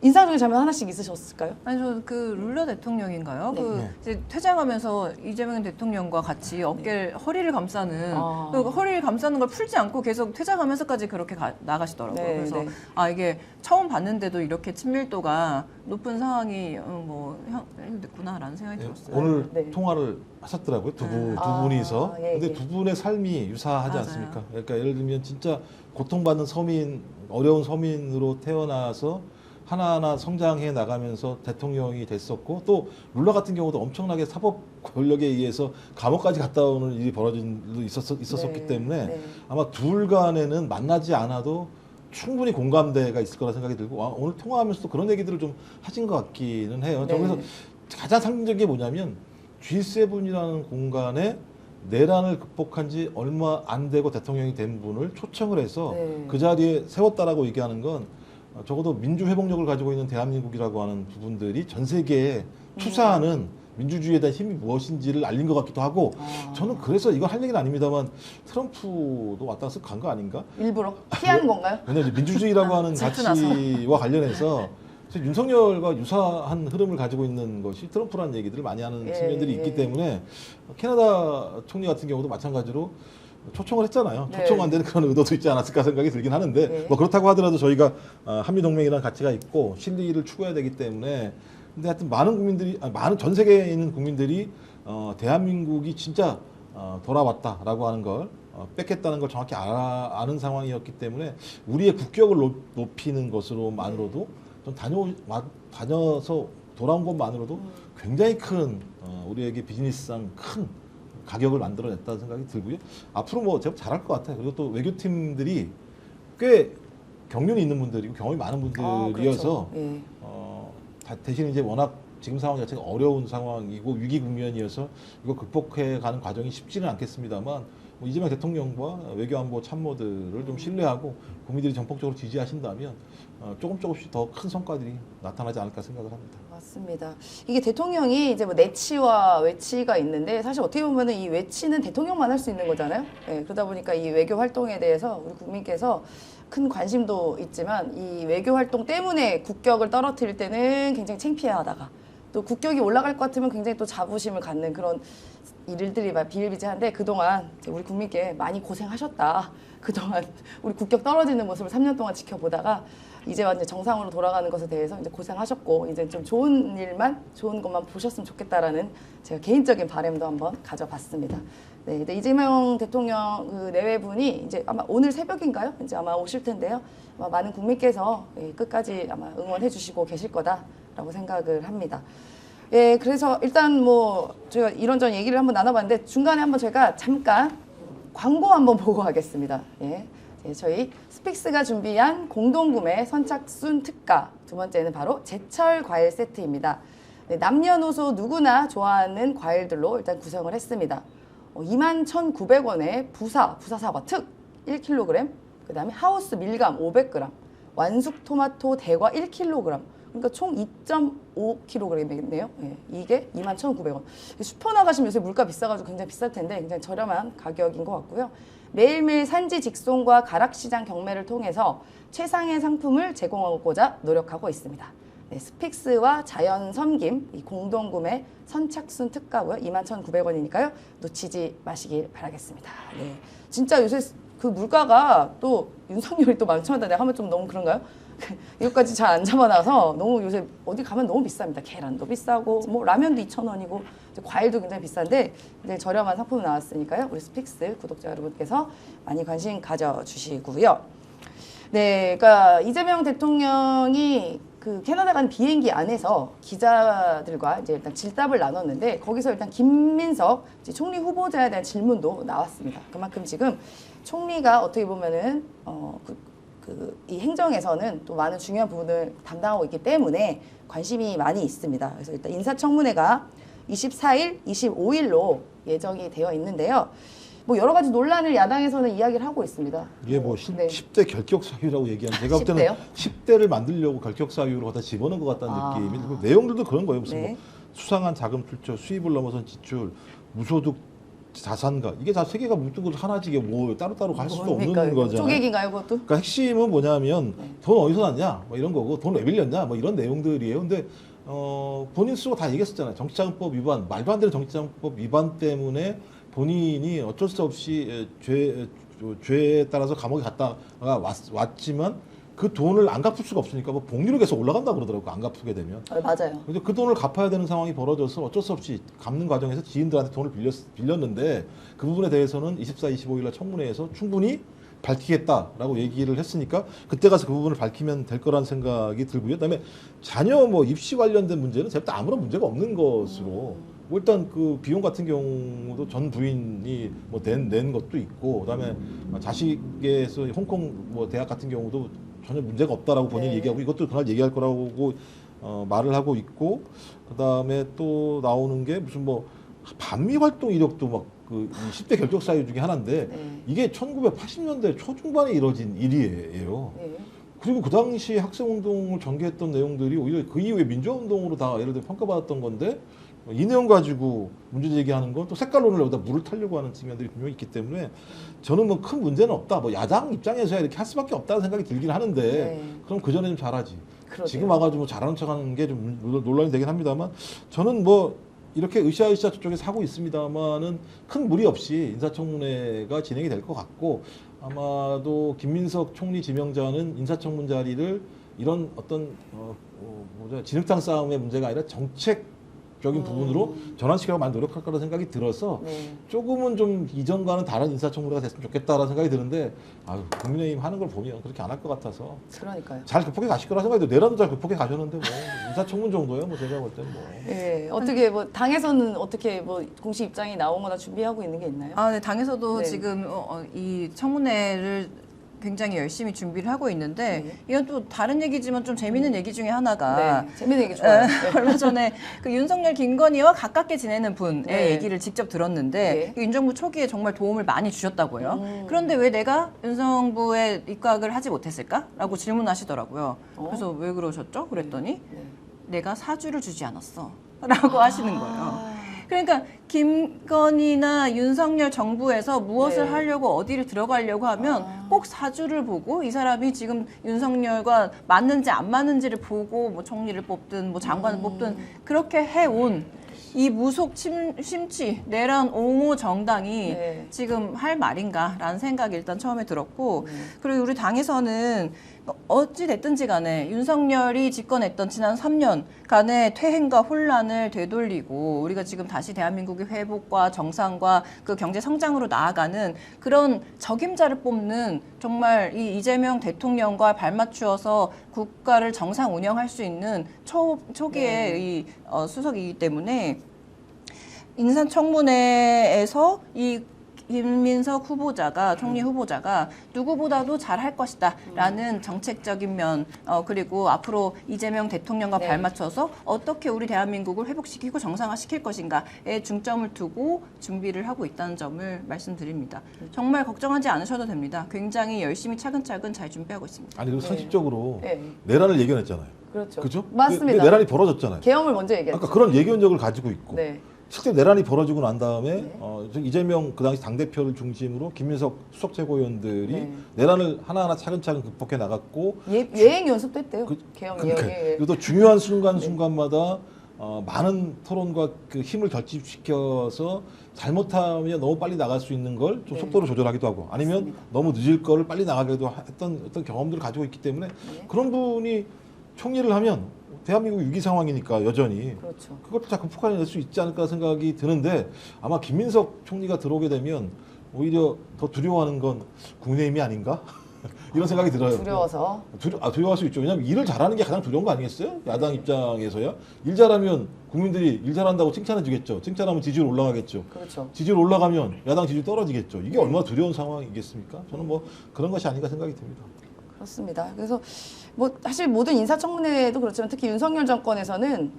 인상적인 장면 하나씩 있으셨을까요? 아니 저 그 룰라 대통령인가요? 네. 그 이제 퇴장하면서 이재명 대통령과 같이 허리를 감싸는 아. 그 허리를 감싸는 걸 풀지 않고 계속 퇴장하면서까지 그렇게 나가시더라고요. 네, 그래서 네. 이게 처음 봤는데도 이렇게 친밀도가 높은 상황이 됐구나라는 생각이 들었어요. 오늘 네. 통화를 하셨더라고요. 두 아, 분이서. 예, 근데 예. 두 분의 삶이 유사하지 맞아요. 않습니까? 그러니까 예를 들면 진짜 고통받는 어려운 서민으로 태어나서 하나하나 성장해 나가면서 대통령이 됐었고 또 룰라 같은 경우도 엄청나게 사법 권력에 의해서 감옥까지 갔다 오는 일이 벌어진 일도 있었었기 네, 때문에 네. 아마 둘 간에는 만나지 않아도 충분히 공감대가 있을 거라 생각이 들고 오늘 통화하면서도 그런 얘기들을 좀 하신 것 같기는 해요. 네. 그래서 가장 상징적인 게 뭐냐면 G7이라는 공간에 내란을 극복한 지 얼마 안 되고 대통령이 된 분을 초청을 해서 네. 그 자리에 세웠다라고 얘기하는 건 적어도 민주 회복력을 가지고 있는 대한민국이라고 하는 부분들이 전 세계에 투사하는 민주주의에 대한 힘이 무엇인지를 알린 것 같기도 하고 저는 그래서 이거 할 얘기는 아닙니다만 트럼프도 왔다 갔다 간 거 아닌가? 일부러 피한 건가요? 왜냐하면 이제 민주주의라고 하는 질투나서. 가치와 관련해서 윤석열과 유사한 흐름을 가지고 있는 것이 트럼프라는 얘기들을 많이 하는 예, 측면들이 있기 예. 때문에 캐나다 총리 같은 경우도 마찬가지로 초청을 했잖아요. 네. 초청 안 되는 그런 의도도 있지 않았을까 생각이 들긴 하는데 네. 뭐 그렇다고 하더라도 저희가 한미동맹이라는 가치가 있고 실리를 추구해야 되기 때문에 근데 하여튼 많은 국민들이 많은 전 세계에 있는 국민들이 대한민국이 진짜 돌아왔다라고 하는 걸 뺏겠다는 걸 정확히 아는 상황이었기 때문에 우리의 국격을 높이는 것으로만으로도 좀 다녀서 돌아온 것만으로도 굉장히 큰 우리에게 비즈니스상 큰 가격을 만들어냈다는 생각이 들고요. 앞으로 뭐 제가 잘할 것 같아요. 그리고 또 외교팀들이 꽤 경륜이 있는 분들이고 경험이 많은 분들이어서 그렇죠. 예. 대신 이제 워낙 지금 상황 자체가 어려운 상황이고 위기 국면이어서 이거 극복해가는 과정이 쉽지는 않겠습니다만 뭐 이재명 대통령과 외교안보 참모들을 좀 신뢰하고 국민들이 전폭적으로 지지하신다면 조금씩 더 큰 성과들이 나타나지 않을까 생각을 합니다. 맞습니다. 이게 대통령이 이제 뭐 내치와 외치가 있는데 사실 어떻게 보면은 이 외치는 대통령만 할 수 있는 거잖아요. 예, 그러다 보니까 이 외교 활동에 대해서 우리 국민께서 큰 관심도 있지만 이 외교 활동 때문에 국격을 떨어뜨릴 때는 굉장히 창피해하다가 또 국격이 올라갈 것 같으면 굉장히 또 자부심을 갖는 그런 일들이 비일비재한데 그동안 이제 우리 국민께 많이 고생하셨다. 그동안 우리 국격 떨어지는 모습을 3년 동안 지켜보다가 이제 완전 정상으로 돌아가는 것에 대해서 이제 고생하셨고 이제 좀 좋은 것만 보셨으면 좋겠다라는 제가 개인적인 바람도 한번 가져봤습니다. 네, 근데 이재명 대통령 그 내외분이 이제 아마 오늘 새벽인가요? 이제 아마 오실 텐데요. 아마 많은 국민께서 끝까지 아마 응원해 주시고 계실 거다라고 생각을 합니다. 예, 그래서 일단 뭐 저희가 이런저런 얘기를 한번 나눠봤는데 중간에 한번 제가 잠깐 광고 한번 보고 가겠습니다. 예. 저희 스픽스가 준비한 공동구매 선착순 특가 두 번째는 바로 제철 과일 세트입니다. 네, 남녀노소 누구나 좋아하는 과일들로 일단 구성을 했습니다. 21,900원에 부사 사과 특 1kg, 그 다음에 하우스 밀감 500g, 완숙 토마토 대과 1kg, 그러니까 총 2.5kg이겠네요. 예, 이게 21,900원. 슈퍼 나가시면 요새 물가 비싸가지고 굉장히 비쌀 텐데 굉장히 저렴한 가격인 것 같고요. 매일매일 산지 직송과 가락시장 경매를 통해서 최상의 상품을 제공하고자 노력하고 있습니다. 네, 스픽스와 자연 섬김 이 공동구매 선착순 특가고요. 21,900원이니까요. 놓치지 마시길 바라겠습니다. 네, 진짜 요새 그 물가가 또 윤석열이 또 망쳐한다 내가 하면 좀 너무 그런가요? 이것까지 잘 안 잡아놔서 너무 요새 어디 가면 너무 비쌉니다. 계란도 비싸고 뭐 라면도 2,000원이고 과일도 굉장히 비싼데 이제 저렴한 상품 나왔으니까요. 우리 스픽스 구독자 여러분께서 많이 관심 가져주시고요. 네, 그러니까 이재명 대통령이 그 캐나다 간 비행기 안에서 기자들과 이제 일단 질답을 나눴는데 거기서 일단 김민석 총리 후보자에 대한 질문도 나왔습니다. 그만큼 지금 총리가 어떻게 보면은 이 행정에서는 또 많은 중요한 부분을 담당하고 있기 때문에 관심이 많이 있습니다. 그래서 일단 인사청문회가 24일, 25일로 예정이 되어 있는데요. 뭐 여러 가지 논란을 야당에서는 이야기를 하고 있습니다. 이게 뭐 네. 10대 결격 사유라고 얘기하는 제가 볼 때는 10대요? 10대를 만들려고 결격 사유로 갖다 집어넣은 것 같다는 느낌이 들고 내용들도 그런 거예요. 무슨 네. 뭐 수상한 자금 출처, 수입을 넘어선 지출, 무소득 자산가 이게 다 세 개가 묶은 것 하나지 이게 뭐 따로따로 갈 수도 없는 거잖아요. 쪼개기인가요, 그것도? 그러니까 핵심은 뭐냐면 돈 어디서 났냐 뭐 이런 거고 돈 왜 빌렸냐 뭐 이런 내용들이에요. 근데 본인 스스로 다 얘기했었잖아요. 정치자금법 위반, 말도 안 되는 정치자금법 위반 때문에 본인이 어쩔 수 없이 죄에 따라서 감옥에 갔다가 왔지만 그 돈을 안 갚을 수가 없으니까 뭐 복리로 계속 올라간다 그러더라고요. 안 갚게 되면. 맞아요. 근데 그 돈을 갚아야 되는 상황이 벌어져서 어쩔 수 없이 갚는 과정에서 지인들한테 돈을 빌렸는데 그 부분에 대해서는 24, 25일 날 청문회에서 충분히 밝히겠다라고 얘기를 했으니까 그때 가서 그 부분을 밝히면 될 거라는 생각이 들고요. 그다음에 자녀 뭐 입시 관련된 문제는 제가 아무런 문제가 없는 것으로 뭐 일단 그 비용 같은 경우도 전 부인이 뭐 낸 것도 있고 그다음에 자식에서 홍콩 뭐 대학 같은 경우도 전혀 문제가 없다라고 본인이 네. 얘기하고 이것도 그날 얘기할 거라고 말을 하고 있고 그다음에 또 나오는 게 무슨 뭐 반미 활동 이력도 막 그 10대 결격 사유 중에 하나인데 네. 이게 1980년대 초중반에 이뤄진 일이에요. 네. 그리고 그 당시 학생운동을 전개했던 내용들이 오히려 그 이후에 민주화운동으로 다 예를 들어 평가받았던 건데 이 내용 가지고 문제 제기하는 건 또 색깔론을 여기다 물을 타려고 하는 측면들이 분명히 있기 때문에 저는 뭐 큰 문제는 없다. 뭐 야당 입장에서야 이렇게 할 수밖에 없다는 생각이 들긴 하는데 네. 그럼 그 전에 좀 잘하지. 그러게요. 지금 와가지고 잘하는 척하는 게 좀 논란이 되긴 합니다만 저는 뭐 이렇게 으쌰으쌰 저쪽에서 하고 있습니다만은 큰 무리 없이 인사청문회가 진행이 될 것 같고 아마도 김민석 총리 지명자는 인사청문 자리를 이런 어떤 진흙탕 싸움의 문제가 아니라 정책적인 부분으로 전환시키려고 많이 노력할 거라는 생각이 들어서 네. 조금은 좀 이전과는 다른 인사청문회가 됐으면 좋겠다라는 생각이 드는데 아유, 국민의힘 하는 걸 보면 그렇게 안 할 것 같아서 그러니까요. 잘 극복해 가실 거라 생각이 들어요. 내란도 잘 극복해 가셨는데 뭐 인사청문 정도예요. 뭐 제가 볼 때는 뭐. 예, 어떻게 뭐 당에서는 어떻게 뭐 공식 입장이 나오거나 준비하고 있는 게 있나요? 아, 네, 당에서도 네. 지금 이 청문회를 굉장히 열심히 준비를 하고 있는데 네. 이건 또 다른 얘기지만 좀 재밌는 얘기 중에 하나가 네, 재밌는 얘기 좋아요. 네. 얼마 전에 그 윤석열, 김건희와 가깝게 지내는 분의 네. 얘기를 직접 들었는데 네. 윤정부 초기에 정말 도움을 많이 주셨다고요. 그런데 왜 내가 윤정부에 입각을 하지 못했을까?라고 질문하시더라고요. 그래서 왜 그러셨죠? 그랬더니 네. 내가 사주를 주지 않았어. 라고 하시는 거예요. 아, 그러니까 김건희나 윤석열 정부에서 무엇을 네. 하려고 어디를 들어가려고 하면 꼭 사주를 보고 이 사람이 지금 윤석열과 맞는지 안 맞는지를 보고 뭐 총리를 뽑든 뭐 장관을 뽑든 그렇게 해온 이 무속 심취 내란 옹호 정당이 네. 지금 할 말인가라는 생각이 일단 처음에 들었고 그리고 우리 당에서는 어찌 됐든지 간에 윤석열이 집권했던 지난 3년간의 퇴행과 혼란을 되돌리고 우리가 지금 다시 대한민국의 회복과 정상과 그 경제 성장으로 나아가는 그런 적임자를 뽑는 정말 이 이재명 대통령과 발맞추어서 국가를 정상 운영할 수 있는 초기의 이 수석이기 때문에 인사청문회에서 이 김민석 후보자가 총리 후보자가 누구보다도 잘할 것이다라는 정책적인 면 그리고 앞으로 이재명 대통령과 네. 발맞춰서 어떻게 우리 대한민국을 회복시키고 정상화시킬 것인가에 중점을 두고 준비를 하고 있다는 점을 말씀드립니다. 정말 걱정하지 않으셔도 됩니다. 굉장히 열심히 차근차근 잘 준비하고 있습니다. 아니 그리고 상식적으로 네. 내란을 예견했잖아요. 그렇죠. 그죠? 맞습니다. 근데 내란이 벌어졌잖아요. 계엄을 먼저 얘기했죠. 아까 그런 예견력을 가지고 있고 네. 실제 내란이 벌어지고 난 다음에 이재명 그 당시 당대표를 중심으로 김민석 수석 최고위원들이 네. 내란을 하나하나 차근차근 극복해 나갔고 예행 연습도 했대요. 계엄 그러니까 예행. 그리고 또 중요한 순간순간마다 많은 토론과 그 힘을 결집시켜서 잘못하면 너무 빨리 나갈 수 있는 걸 좀 네. 속도를 조절하기도 하고 아니면 맞습니다. 너무 늦을 거를 빨리 나가기도 했던 어떤 경험들을 가지고 있기 때문에 그런 분이 총리를 하면 대한민국 위기 상황이니까 여전히 그렇죠. 그것도 다 극복해낼 수 있지 않을까 생각이 드는데 아마 김민석 총리가 들어오게 되면 오히려 더 두려워하는 건 국민의힘이 아닌가? 이런 생각이 들어요. 두려워서. 두려워할 수 있죠. 왜냐하면 일을 잘하는 게 가장 두려운 거 아니겠어요? 야당 입장에서야. 일 잘하면 국민들이 일 잘한다고 칭찬해 주겠죠. 칭찬하면 지지율 올라가겠죠. 그렇죠. 지지율 올라가면 야당 지지율 떨어지겠죠. 이게 얼마나 두려운 상황이겠습니까? 저는 뭐 그런 것이 아닌가 생각이 듭니다. 그렇습니다. 그래서 뭐 사실 모든 인사청문회도 그렇지만 특히 윤석열 정권에서는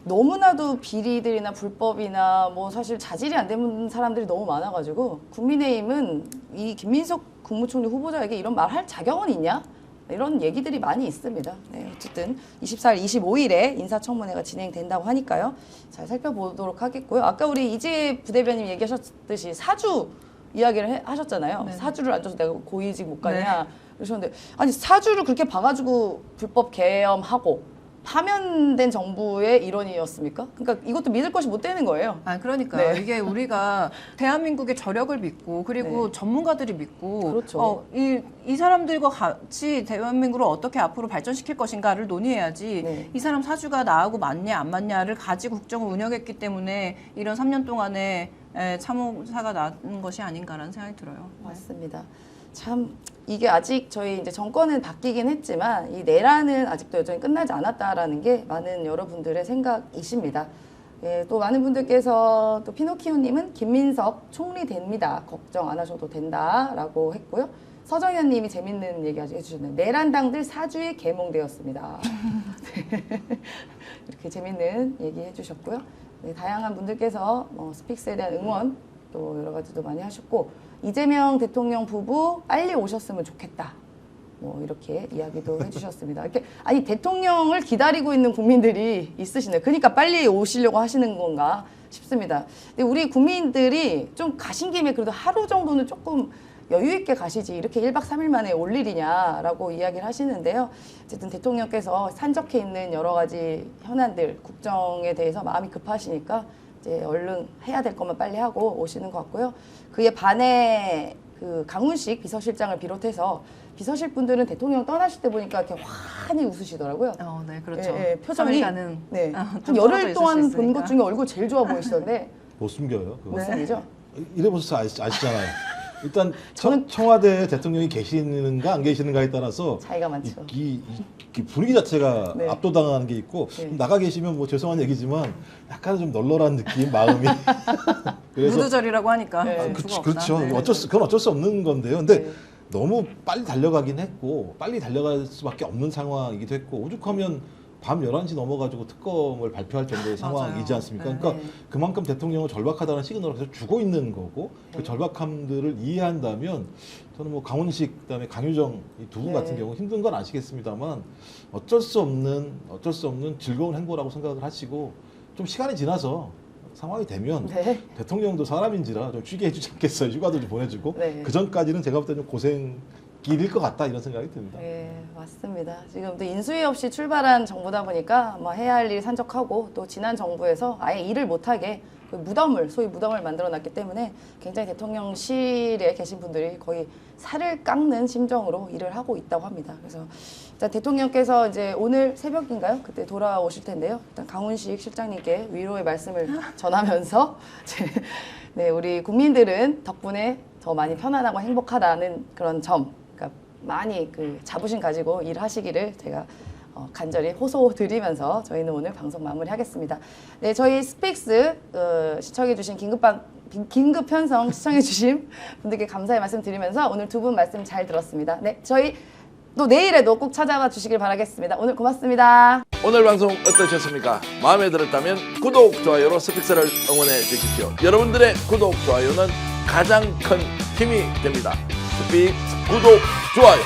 너무나도 비리들이나 불법이나 뭐 사실 자질이 안 되는 사람들이 너무 많아가지고 국민의힘은 이 김민석 국무총리 후보자에게 이런 말 할 자격은 있냐? 이런 얘기들이 많이 있습니다. 네, 어쨌든 24일, 25일에 인사청문회가 진행된다고 하니까요. 잘 살펴보도록 하겠고요. 아까 우리 이재 부대변인 얘기하셨듯이 사주 이야기를 하셨잖아요. 네. 사주를 안 줘서 내가 고위직 못 가냐. 그러셨는데 아니 사주를 그렇게 봐가지고 불법 계엄하고 파면된 정부의 일원이었습니까? 그러니까 이것도 믿을 것이 못 되는 거예요. 아, 그러니까 네. 이게 우리가 대한민국의 저력을 믿고 그리고 전문가들이 믿고 그렇죠. 이 사람들과 같이 대한민국을 어떻게 앞으로 발전시킬 것인가를 논의해야지 네. 이 사람 사주가 나하고 맞냐 안 맞냐를 가지고 국정을 운영했기 때문에 이런 3년 동안에 참호사가 난 것이 아닌가라는 생각이 들어요. 맞습니다. 참 이게 아직 저희 이제 정권은 바뀌긴 했지만 이 내란은 아직도 여전히 끝나지 않았다라는 게 많은 여러분들의 생각이십니다. 예, 또 많은 분들께서 또 피노키오님은 김민석 총리 됩니다. 걱정 안 하셔도 된다라고 했고요. 서정현님이 재밌는 얘기 해주셨네요. 내란당들 사주에 계몽되었습니다. 이렇게 재밌는 얘기 해주셨고요. 네, 다양한 분들께서 스픽스에 대한 응원 또 여러 가지도 많이 하셨고 이재명 대통령 부부 빨리 오셨으면 좋겠다. 뭐 이렇게 이야기도 해주셨습니다. 이렇게 아니 대통령을 기다리고 있는 국민들이 있으시네요. 그러니까 빨리 오시려고 하시는 건가 싶습니다. 근데 우리 국민들이 좀 가신 김에 그래도 하루 정도는 조금 여유 있게 가시지 이렇게 1박 3일 만에 올 일이냐라고 이야기를 하시는데요. 어쨌든 대통령께서 산적해 있는 여러 가지 현안들, 국정에 대해서 마음이 급하시니까 이제 얼른 해야 될 것만 빨리 하고 오시는 것 같고요. 그에 반해 그 강훈식 비서실장을 비롯해서 비서실 분들은 대통령 떠나실 때 보니까 이렇게 환히 웃으시더라고요. 네, 그렇죠. 예, 예, 표정이 가는 네. 좀 한 떨어져 열흘 있을 동안 수 본 것 있으니까. 중에 얼굴 제일 좋아 보이시던데 못 숨겨요. 그거. 무슨이죠? 이래보셔서 아시잖아요. 일단 저는- 청와대 대통령이 계시는가 안 계시는가에 따라서 차이가 많죠. 이 분위기 자체가 네. 압도당하는 게 있고 네. 나가 계시면 뭐 죄송한 얘기지만 약간 좀 널널한 느낌 마음이 그래서 무두절이라고 하니까 네. 좀 그렇죠. 수가 그렇죠. 없나. 네. 그건 어쩔 수 없는 건데요. 근데 네. 너무 빨리 달려가긴 했고 빨리 달려갈 수밖에 없는 상황이기도 했고 오죽하면 밤 11시 넘어가지고 특검을 발표할 정도의 맞아요. 상황이지 않습니까? 네. 그러니까 그만큼 대통령은 절박하다는 시그널을 계속 주고 있는 거고 네. 그 절박함들을 이해한다면 저는 뭐 강훈식 그다음에 강유정 이 두 분 네. 같은 경우 힘든 건 아시겠습니다만 어쩔 수 없는 즐거운 행보라고 생각을 하시고 좀 시간이 지나서 상황이 되면 네. 대통령도 사람인지라 좀 쉬게 해주지 않겠어요. 휴가도 좀 보내주고 네. 그 전까지는 제가 볼 때는 좀 고생길일 것 같다 이런 생각이 듭니다. 네, 맞습니다. 지금 또 인수위 없이 출발한 정부다 보니까 뭐 해야 할 일 산적하고 또 지난 정부에서 아예 일을 못하게 그 무덤을 소위 무덤을 만들어놨기 때문에 굉장히 대통령실에 계신 분들이 거의 살을 깎는 심정으로 일을 하고 있다고 합니다. 그래서 일단 대통령께서 이제 오늘 새벽인가요? 그때 돌아오실 텐데요. 일단 강훈식 실장님께 위로의 말씀을 전하면서 네, 우리 국민들은 덕분에 더 많이 편안하고 행복하다는 그런 점, 그러니까 많이 그 자부심 가지고 일하시기를 제가 간절히 호소드리면서 저희는 오늘 방송 마무리하겠습니다. 네, 저희 스픽스 시청해주신 긴급 편성 시청해주신 분들께 감사의 말씀 드리면서 오늘 두 분 말씀 잘 들었습니다. 네, 저희 또 내일에도 꼭 찾아와 주시길 바라겠습니다. 오늘 고맙습니다. 오늘 방송 어떠셨습니까? 마음에 들었다면 구독, 좋아요로 스픽스를 응원해 주십시오. 여러분들의 구독, 좋아요는 가장 큰 힘이 됩니다. 스픽스 구독, 좋아요